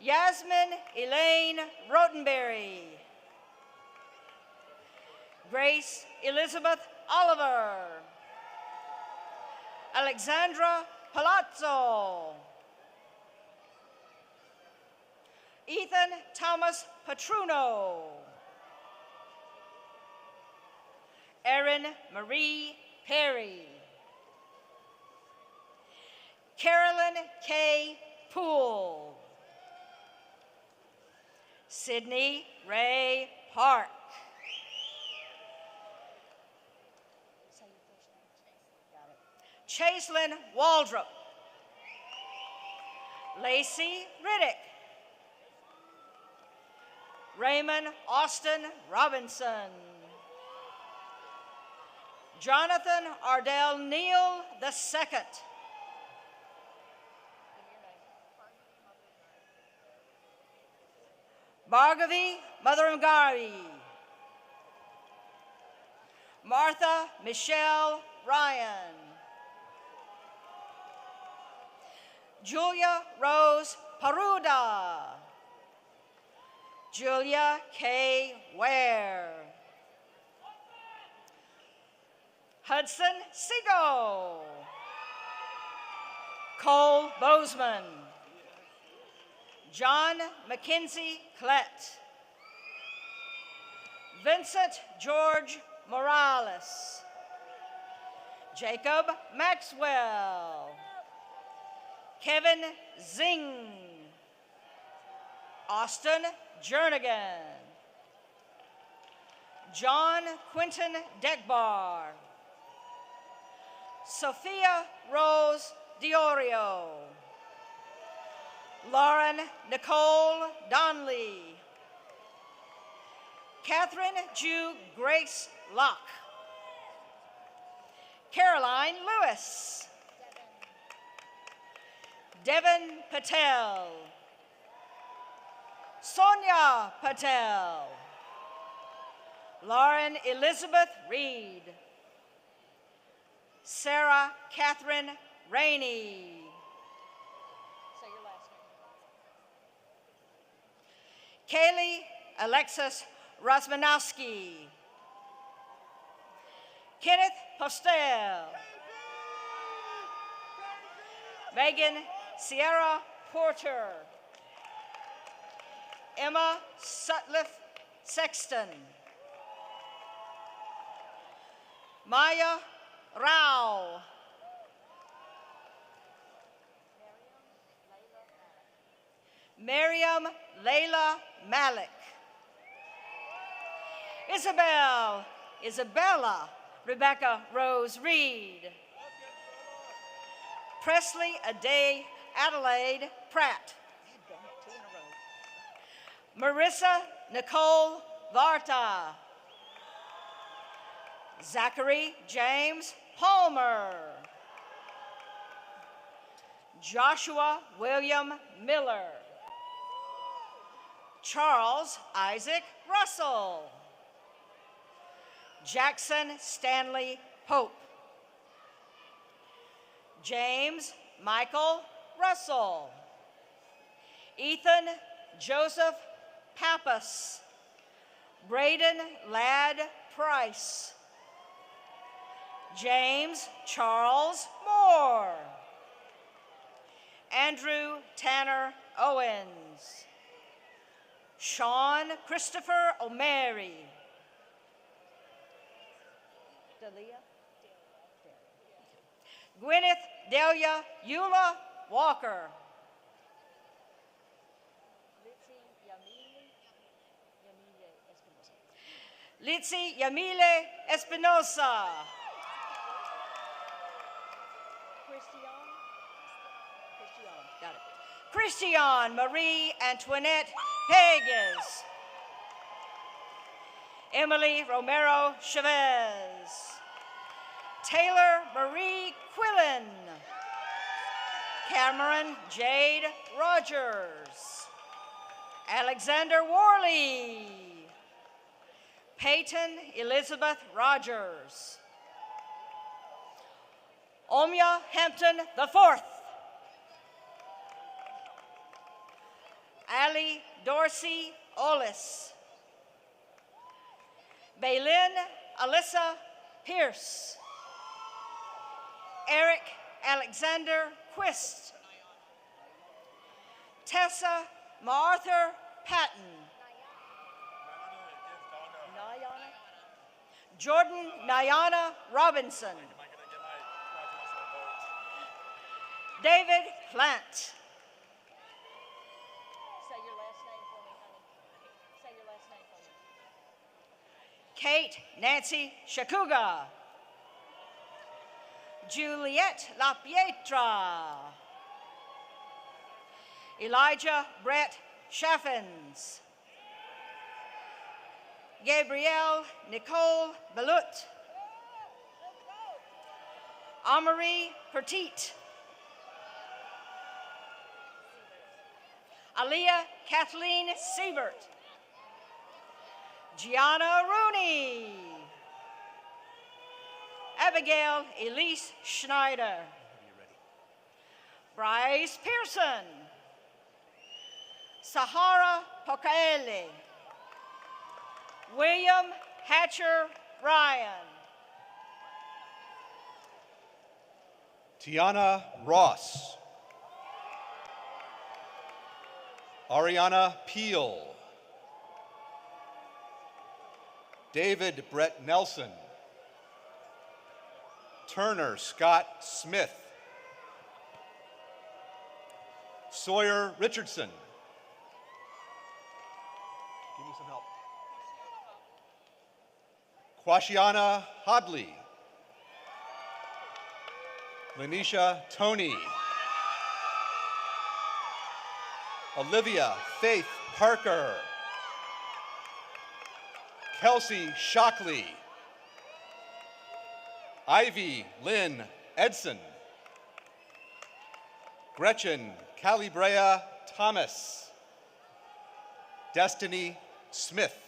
Yasmin Elaine Rotenberry. Grace Elizabeth Oliver. Alexandra Palazzo. Ethan Thomas Petruno. Erin Marie Perry. Carolyn K. Poole. Sydney Ray Park. Chaselyn Waldrop. Lacey Riddick. Raymond Austin Robinson. Jonathan Ardell Neal II. Bhargavi Madhuramgari. Martha Michelle Ryan. Julia Rose Paruda. Julia K. Ware. Hudson Seago. Cole Bozeman. John Mackenzie Klett. Vincent George Morales. Jacob Maxwell. Kevin Zing. Austin Jernigan. John Quinton Dekbar. Sophia Rose Diorio. Lauren Nicole Donley. Catherine Jew Grace Locke. Caroline Lewis. Devin Patel. Sonia Patel. Lauren Elizabeth Reed. Sarah Catherine Rainey. Say your last name. Kaylee Alexis Rosmanowski. Kenneth Postel. Megan Sierra Porter. Emma Sutliff Sexton. Maya Rao. Miriam Layla Malik. Isabella Rebecca Rose Reed. Presley Ade Adelaide Pratt. Marissa Nicole Varta. Zachary James Palmer. Joshua William Miller. Charles Isaac Russell. Jackson Stanley Pope. James Michael Russell. Ethan Joseph Pappas. Braden Ladd Price. James Charles Moore. Andrew Tanner Owens. Sean Christopher O'Mary. Delia? Gwyneth Delia Eula Walker. Litzy Yamile Espinosa. Got it. Christian Marie Antoinette Pegas. Emily Romero Chavez. Taylor Marie Quillen. Cameron Jade Rogers. Alexander Worley. Peyton Elizabeth Rogers. Omya Hampton IV. Ali Dorsey Ollis. Baylin Alyssa Pierce. Eric Alexander Quist. Tessa MacArthur Patton. Jordan Nyana Robinson. David Plant. Say your last name for me, honey. Say your last name for me. Kate Nancy Shakuga. Juliette LaPietra. Elijah Brett Chaffins. Gabrielle Nicole Balut. Amory Petit. Aliyah Kathleen Siebert. Gianna Rooney. Abigail Elise Schneider. Bryce Pearson. Sahara Pokaele. William Hatcher Ryan. Tiana Ross. Ariana Peel. David Brett Nelson. Turner Scott Smith. Sawyer Richardson. Give me some help. Quashiana Hodley. Lanisha Tony. Olivia Faith Parker. Kelsey Shockley. Ivy Lynn Edson. Gretchen Calibrea Thomas. Destiny Smith.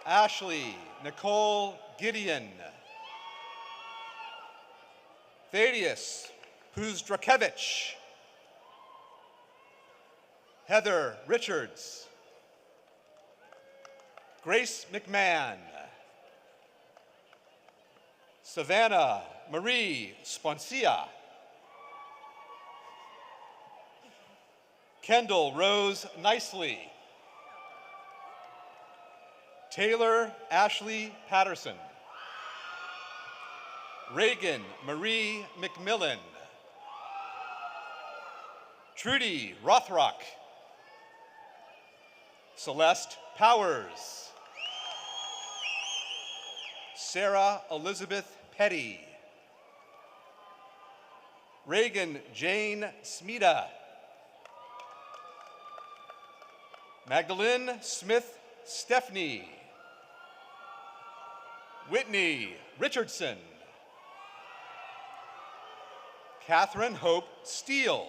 Ashley Nicole Gideon. Thaddeus Puzdrakevich. Heather Richards. Grace McMahon. Savannah Marie Sponcia. Kendall Rose Nicely. Taylor Ashley Patterson. Reagan Marie McMillan. Trudy Rothrock. Celeste Powers. Sarah Elizabeth Petty. Reagan Jane Smida. Magdalene Smith Stephanie. Whitney Richardson. Catherine Hope Steele.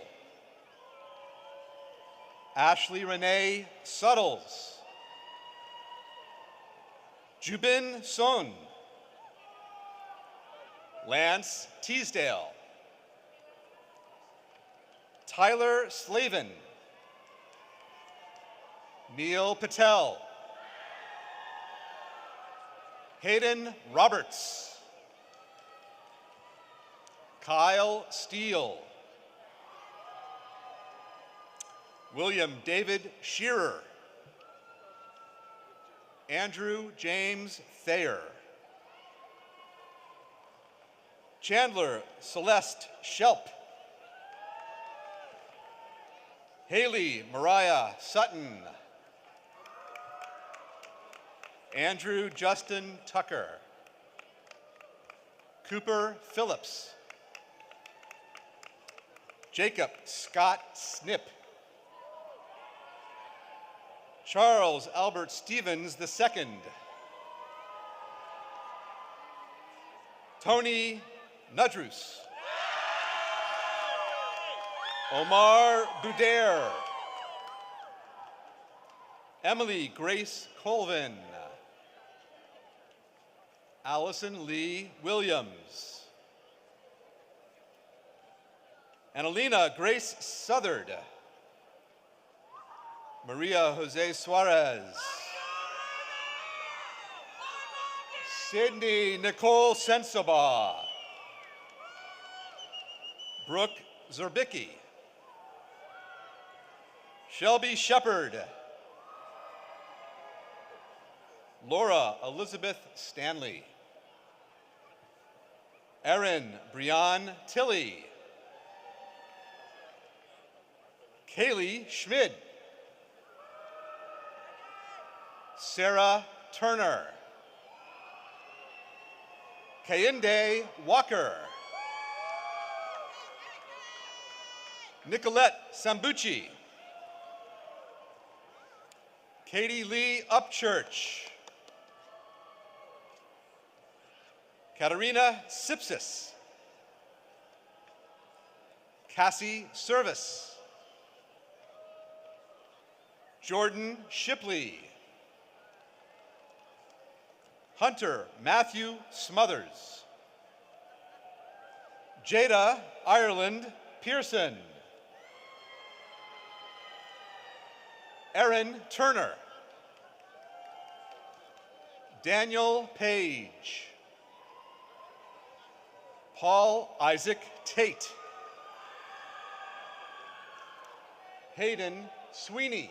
Ashley Renee Suttles. Jubin Son. Lance Teasdale. Tyler Slavin. Neil Patel. Hayden Roberts. Kyle Steele. William David Shearer. Andrew James Thayer. Chandler Celeste Shelp. Haley Mariah Sutton. Andrew Justin Tucker. Cooper Phillips. Jacob Scott Snip. Charles Albert Stevens II. Tony Nudrus. Omar Boudere. Emily Grace Colvin. Allison Lee Williams. Annalena Grace Southard. Maria Jose Suarez. Sydney Nicole Sensoba. Brooke Zerbicki. Shelby Shepard. Laura Elizabeth Stanley. Erin Brianne Tilley. Kaylee Schmid. Sarah Turner. Kayinde Walker. Nicolette Sambucci. Katie Lee Upchurch. Katerina Sipsis. Cassie Service. Jordan Shipley. Hunter Matthew Smothers. Jada Ireland Pearson. Erin Turner. Daniel Page. Paul Isaac Tate. Hayden Sweeney.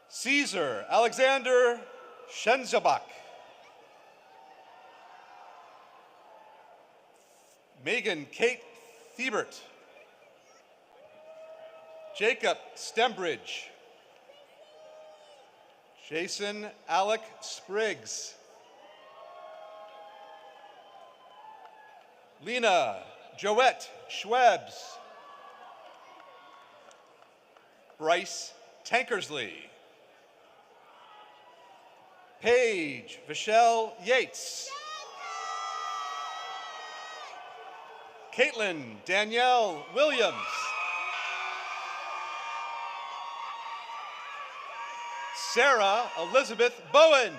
Caesar Alexander Shenzabak. Megan Kate Thiebert. Jacob Stembridge. Jason Alec Spriggs. Lena Joette Schwebs. Bryce Tankersley. Paige Vachelle Yates. Caitlin Danielle Williams. Sarah Elizabeth Bowen.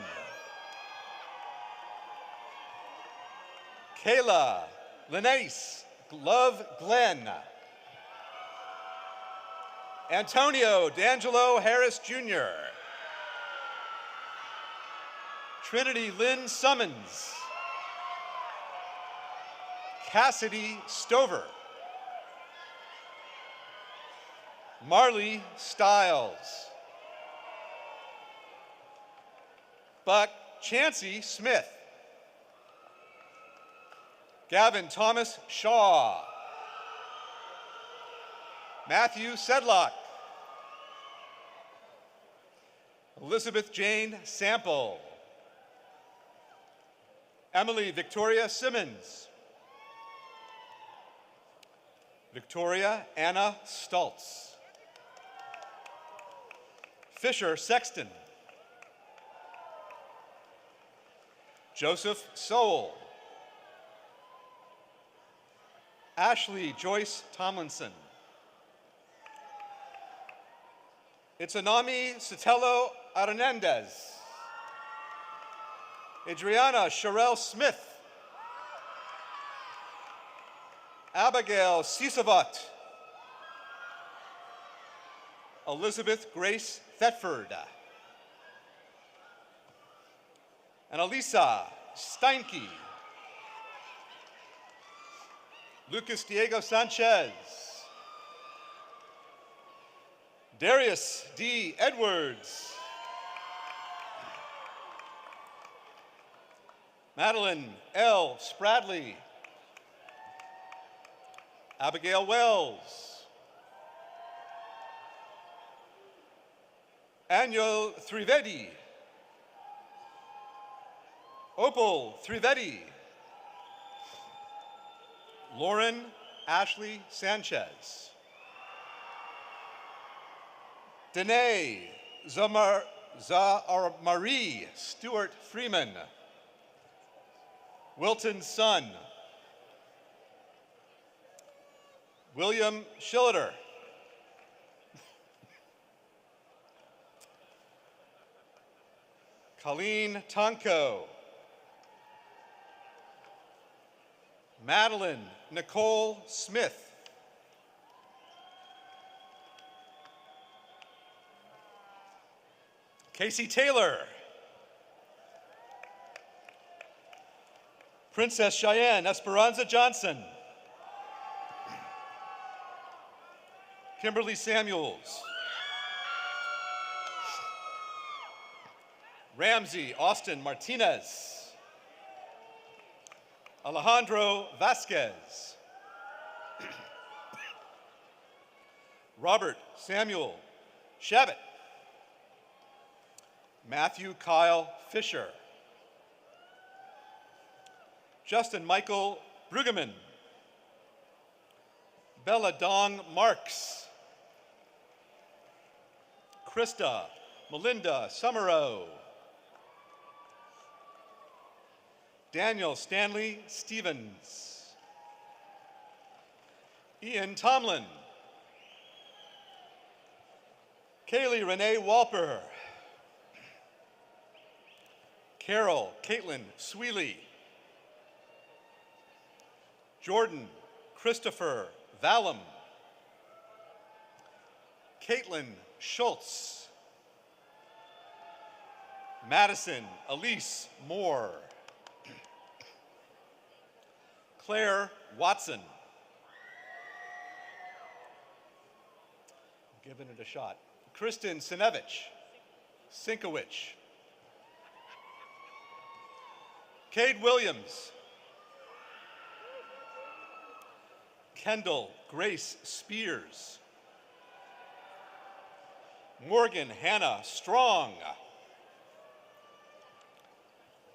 Kayla Linnaeus Love Glenn. Antonio D'Angelo Harris Jr. Trinity Lynn Summons. Cassidy Stover. Marley Stiles. Buck Chancey Smith. Gavin Thomas Shaw. Matthew Sedlock. Elizabeth Jane Sample. Emily Victoria Simmons. Victoria Anna Stultz. Fisher Sexton. Joseph Sowell. Ashley Joyce Tomlinson. Itsunami Sotelo Hernandez. Adriana Sherelle Smith. Abigail Sisavat. Elizabeth Grace Thetford. And Elisa Steinke. Lucas Diego Sanchez. Darius D. Edwards. Madeline L. Spradley. Abigail Wells. Anil Trivedi. Opal Trivedi. Lauren Ashley Sanchez. Danae Marie Stewart Freeman. Wilton Son. William Schilleter. Colleen Tonko. Madeline Nicole Smith. Casey Taylor. Princess Cheyenne Esperanza Johnson. Kimberly Samuels. Ramsey Austin Martinez. Alejandro Vasquez. Robert Samuel Shabbat. Matthew Kyle Fisher. Justin Michael Brueggemann. Bella Dong Marks. Krista Melinda Summerow. Daniel Stanley Stevens. Ian Tomlin. Kaylee Renee Walper. Carol Caitlin Sweely. Jordan Christopher Vallum. Caitlin Schultz. Madison Elise Moore. Claire Watson. Giving it a shot. Kristen Sinevich. Sinkowicz. Cade Williams. Kendall Grace Spears. Morgan Hannah Strong.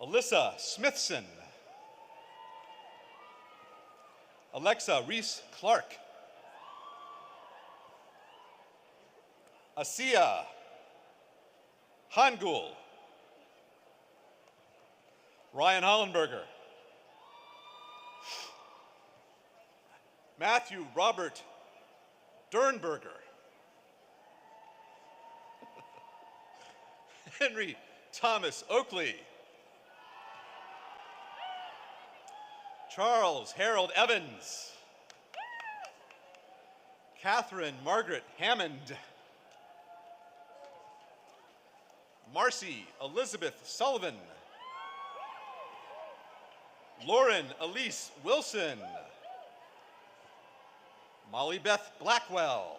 Alyssa Smithson. Alexa Reese Clark. Asiya Hangul. Ryan Hollenberger. Matthew Robert Dernberger. Henry Thomas Oakley. Charles Harold Evans. Catherine Margaret Hammond. Marcy Elizabeth Sullivan. Lauren Elise Wilson. Molly Beth Blackwell.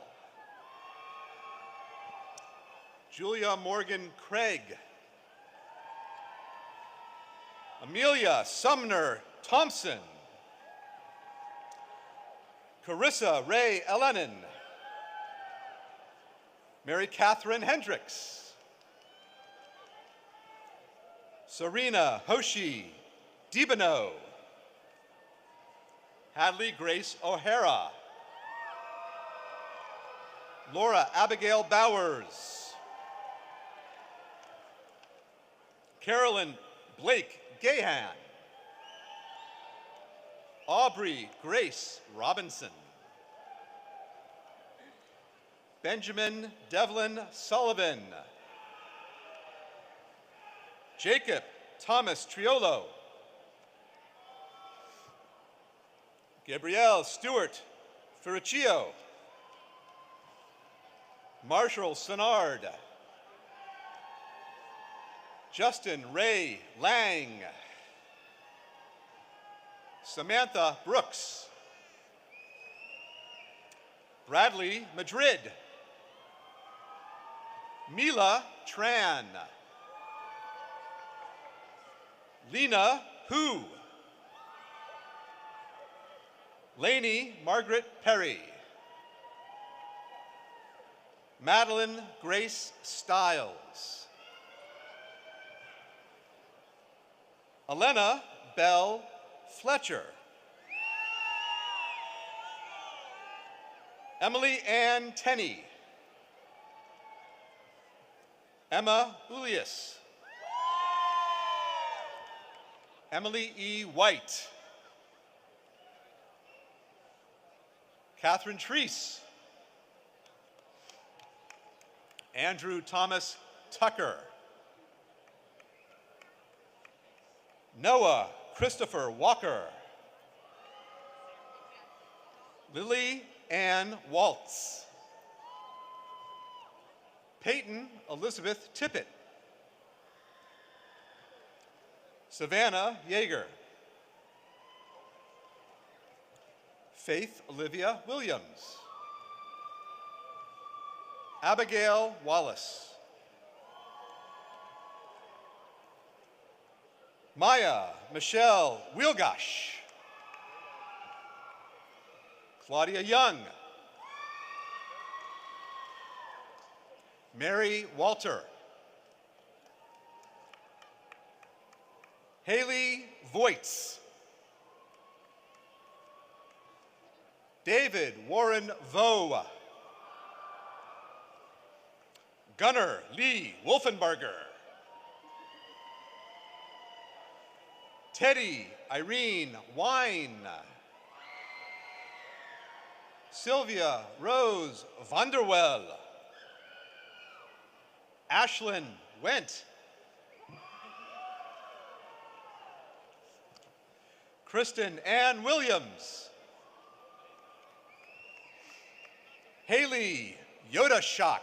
Julia Morgan Craig. Amelia Sumner Thompson. Carissa Ray Ellenin. Mary Catherine Hendricks. Serena Hoshi Dibano. Hadley Grace O'Hara. Laura Abigail Bowers. Carolyn Blake Gahan. Aubrey Grace Robinson. Benjamin Devlin Sullivan. Jacob Thomas Triolo. Gabrielle Stewart Ferruccio. Marshall Senard. Justin Ray Lang. Samantha Brooks. Bradley Madrid. Mila Tran. Lena Hu. Lainey Margaret Perry. Madeline Grace Stiles. Elena Bell Fletcher. Emily Ann Tenney. Emma Ulias. Emily E. White. Catherine Treese. Andrew Thomas Tucker. Noah Christopher Walker. Lily Ann Waltz. Peyton Elizabeth Tippett. Savannah Yeager. Faith Olivia Williams. Abigail Wallace. Maya Michelle Wielgosh. Claudia Young. Mary Walter. Haley Voits. David Warren Vo. Gunnar Lee Wolfenbarger. Teddy Irene Wine. Sylvia Rose Vanderwell. Ashlyn Went. Kristen Ann Williams. Haley Yoda Shock.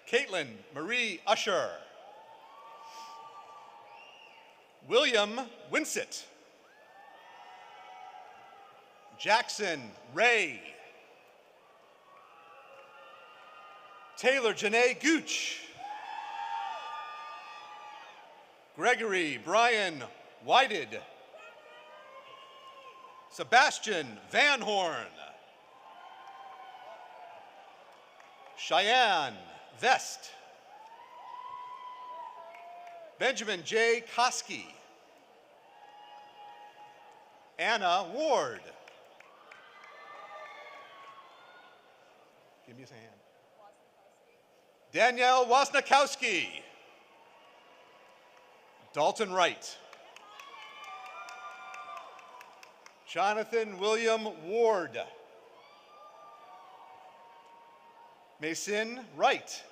Caitlin Marie Usher. William Winsett. Jackson Ray. Taylor Janae Gooch. Gregory Brian Whited. Sebastian Van Horn. Cheyenne Vest. Benjamin J. Koski. Anna Ward. Give me his hand. Danielle Wasnikowski. Dalton Wright. Jonathan William Ward. Mason Wright.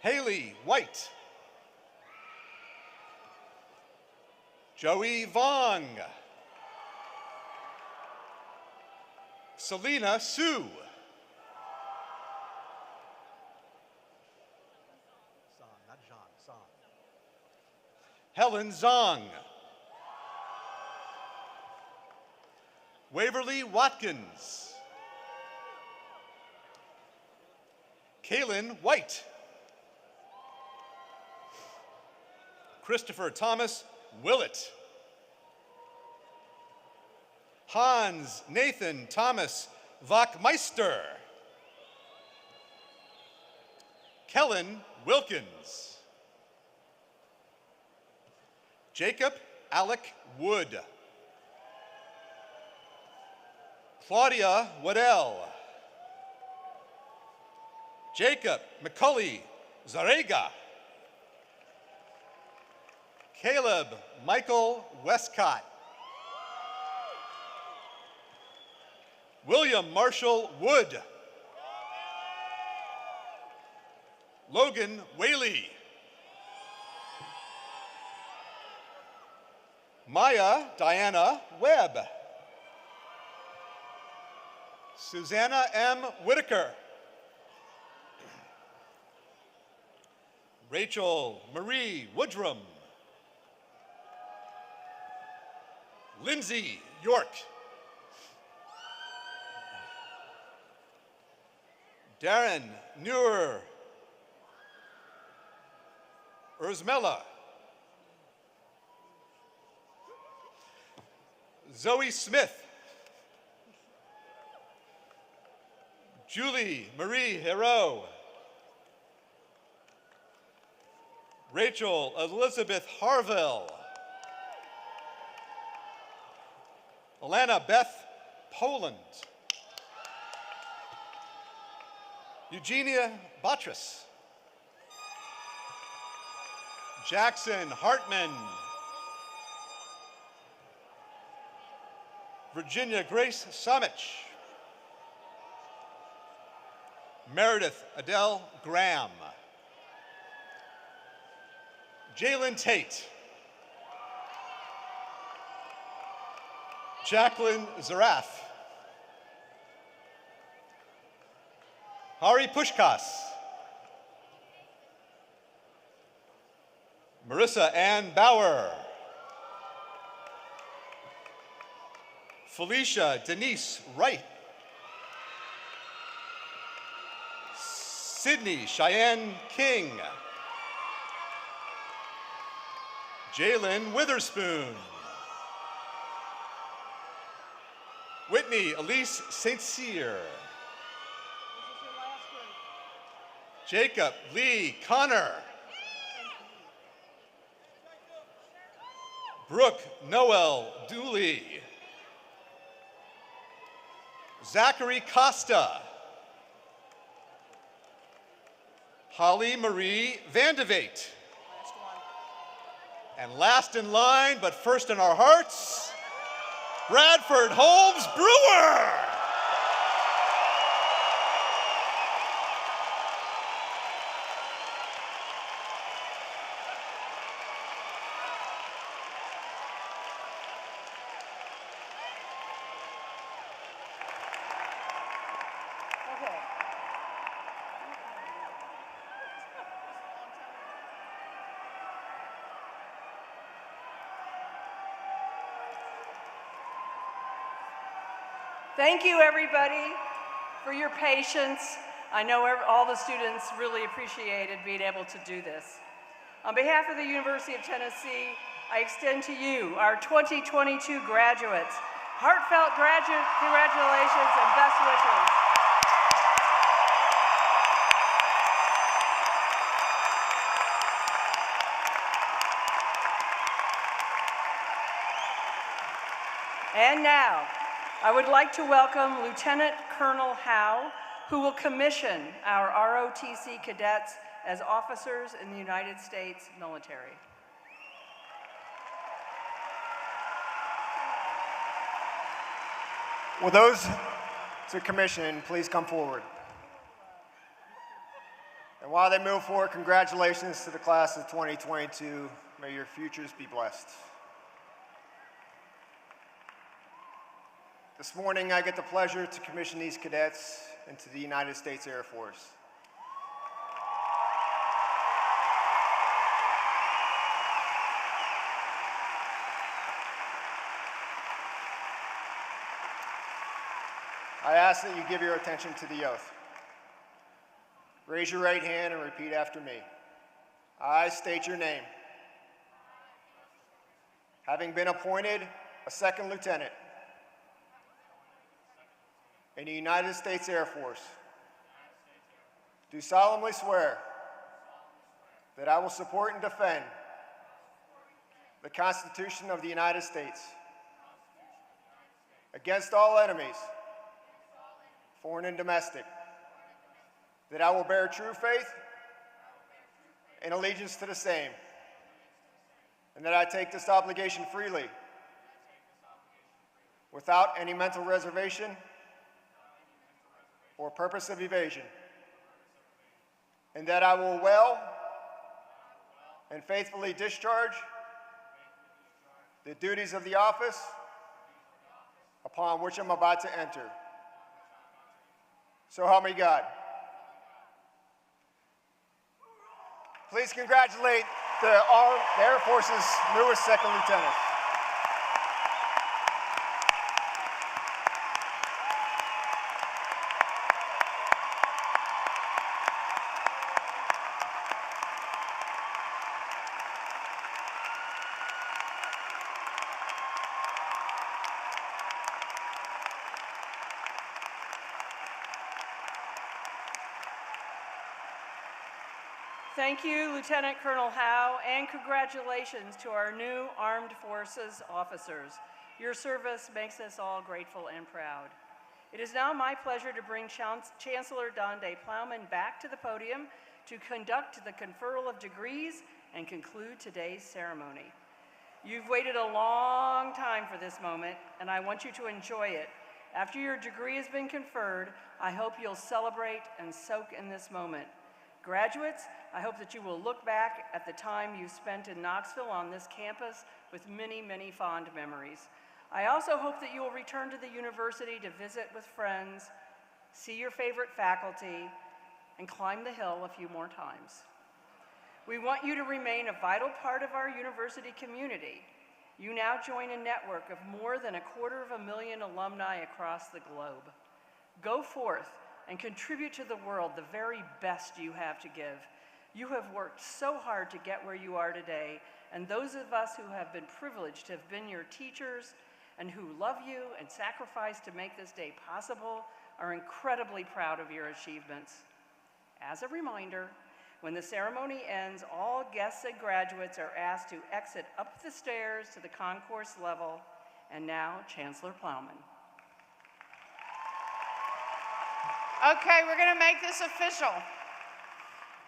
Haley White. Joey Vong. Selena Sue. Song, not Jean, Song. Helen Zong. Waverly Watkins. Kaylin White. Christopher Thomas Willett. Hans Nathan Thomas Vachmeister. Kellen Wilkins. Jacob Alec Wood. Claudia Waddell. Jacob McCulley Zarega. Caleb Michael Westcott. William Marshall Wood. Logan Whaley. Maya Diana Webb. Susanna M. Whitaker. Rachel Marie Woodrum. Lindsay York. Darren Neuer. Urzmela. Zoe Smith. Julie Marie Hero. Rachel Elizabeth Harville. Alana Beth Poland. Eugenia Batras. Jackson Hartman. Virginia Grace Samich. Meredith Adele Graham. Jalen Tate. Jacqueline Zaraf. Hari Pushkas. Marissa Ann Bauer. Felicia Denise Wright. Sydney Cheyenne King. Jalen Witherspoon. Whitney Elise St. Cyr. Jacob Lee Connor. Brooke Noel Dooley. Zachary Costa. Holly Marie Vandevate. And last in line, but first in our hearts, Bradford Holmes Brewer. Okay. Thank you, everybody, for your patience. I know all the students really appreciated being able to do this. On behalf of the University of Tennessee, I extend to you, our 2022 graduates, heartfelt congratulations and best wishes. And now, I would like to welcome Lieutenant Colonel Howe, who will commission our ROTC cadets as officers in the United States military. Will those to commission please come forward? And while they move forward, congratulations to the class of 2022. May your futures be blessed. This morning, I get the pleasure to commission these cadets into the United States Air Force. I ask that you give your attention to the oath. Raise your right hand and repeat after me. I state your name. Having been appointed a second lieutenant in the United States Air Force, do solemnly swear that I will support and defend the Constitution of the United States against all enemies, foreign and domestic, that I will bear true faith and allegiance to the same, and that I take this obligation freely, without any mental reservation or purpose of evasion, and that I will well and faithfully discharge the duties of the office upon which I'm about to enter. So help me God. Please congratulate the Air Force's newest second lieutenant. Thank you, Lieutenant Colonel Howe, and congratulations to our new Armed Forces officers. Your service makes us all grateful and proud. It is now my pleasure to bring Chancellor Donde Plowman back to the podium to conduct the conferral of degrees and conclude today's ceremony. You've waited a long time for this moment, and I want you to enjoy it. After your degree has been conferred, I hope you'll celebrate and soak in this moment. Graduates, I hope that you will look back at the time you spent in Knoxville on this campus with many, many fond memories. I also hope that you will return to the university to visit with friends, see your favorite faculty, and climb the hill a few more times. We want you to remain a vital part of our university community. You now join a network of more than 250,000 alumni across the globe. Go forth, and contribute to the world the very best you have to give. You have worked so hard to get where you are today, and those of us who have been privileged to have been your teachers and who love you and sacrifice to make this day possible are incredibly proud of your achievements. As a reminder, when the ceremony ends, all guests and graduates are asked to exit up the stairs to the concourse level. And now, Chancellor Plowman. Okay, we're going to make this official.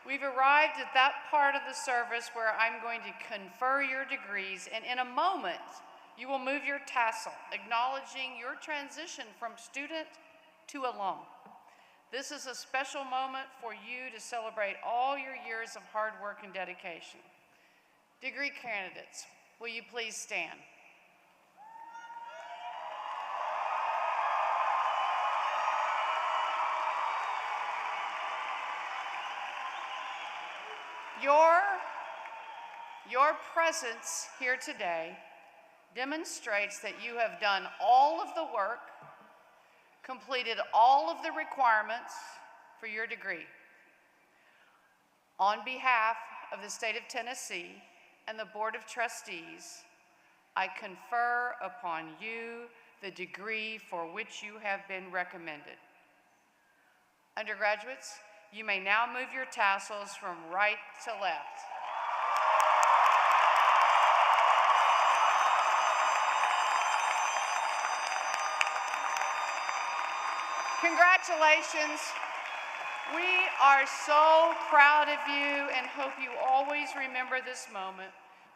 We've arrived at that part of the service where I'm going to confer your degrees, and in a moment, you will move your tassel, acknowledging your transition from student to alum. This is a special moment for you to celebrate all your years of hard work and dedication. Degree candidates, will you please stand? Your presence here today demonstrates that you have done all of the work, completed all of the requirements for your degree. On behalf of the state of Tennessee and the Board of Trustees, I confer upon you the degree for which you have been recommended. Undergraduates, you may now move your tassels from right to left. Congratulations. We are so proud of you and hope you always remember this moment.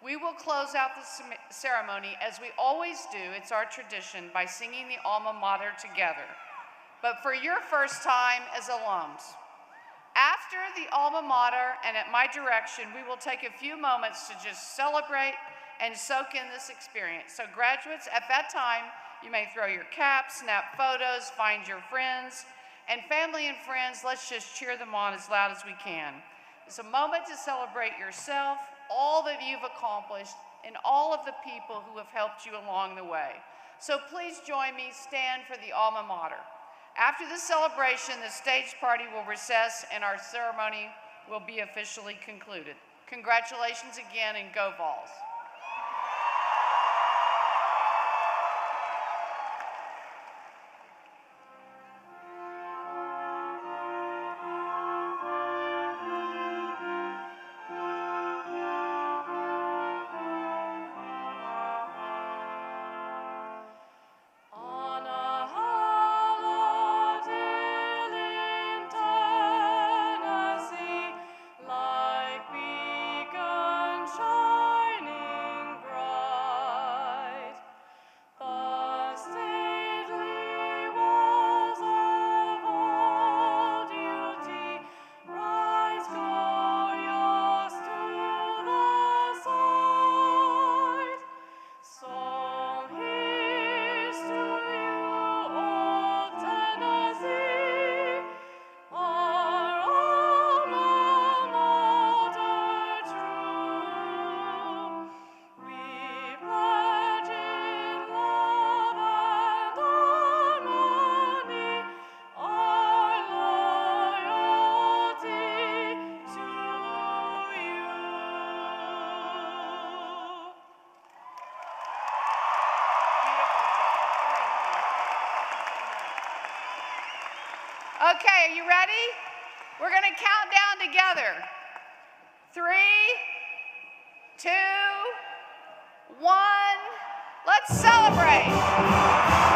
We will close out the ceremony as we always do. It's our tradition by singing the alma mater together. But for your first time as alums, after the alma mater and at my direction, we will take a few moments to just celebrate and soak in this experience. So graduates, at that time, you may throw your caps, snap photos, find your friends, and family and friends, let's just cheer them on as loud as we can. It's a moment to celebrate yourself, all that you've accomplished, and all of the people who have helped you along the way. So please join me, stand for the alma mater. After the celebration, the stage party will recess and our ceremony will be officially concluded. Congratulations again and go Vols. Okay, are you ready? We're going to count down together. 3, 2, 1. Let's celebrate.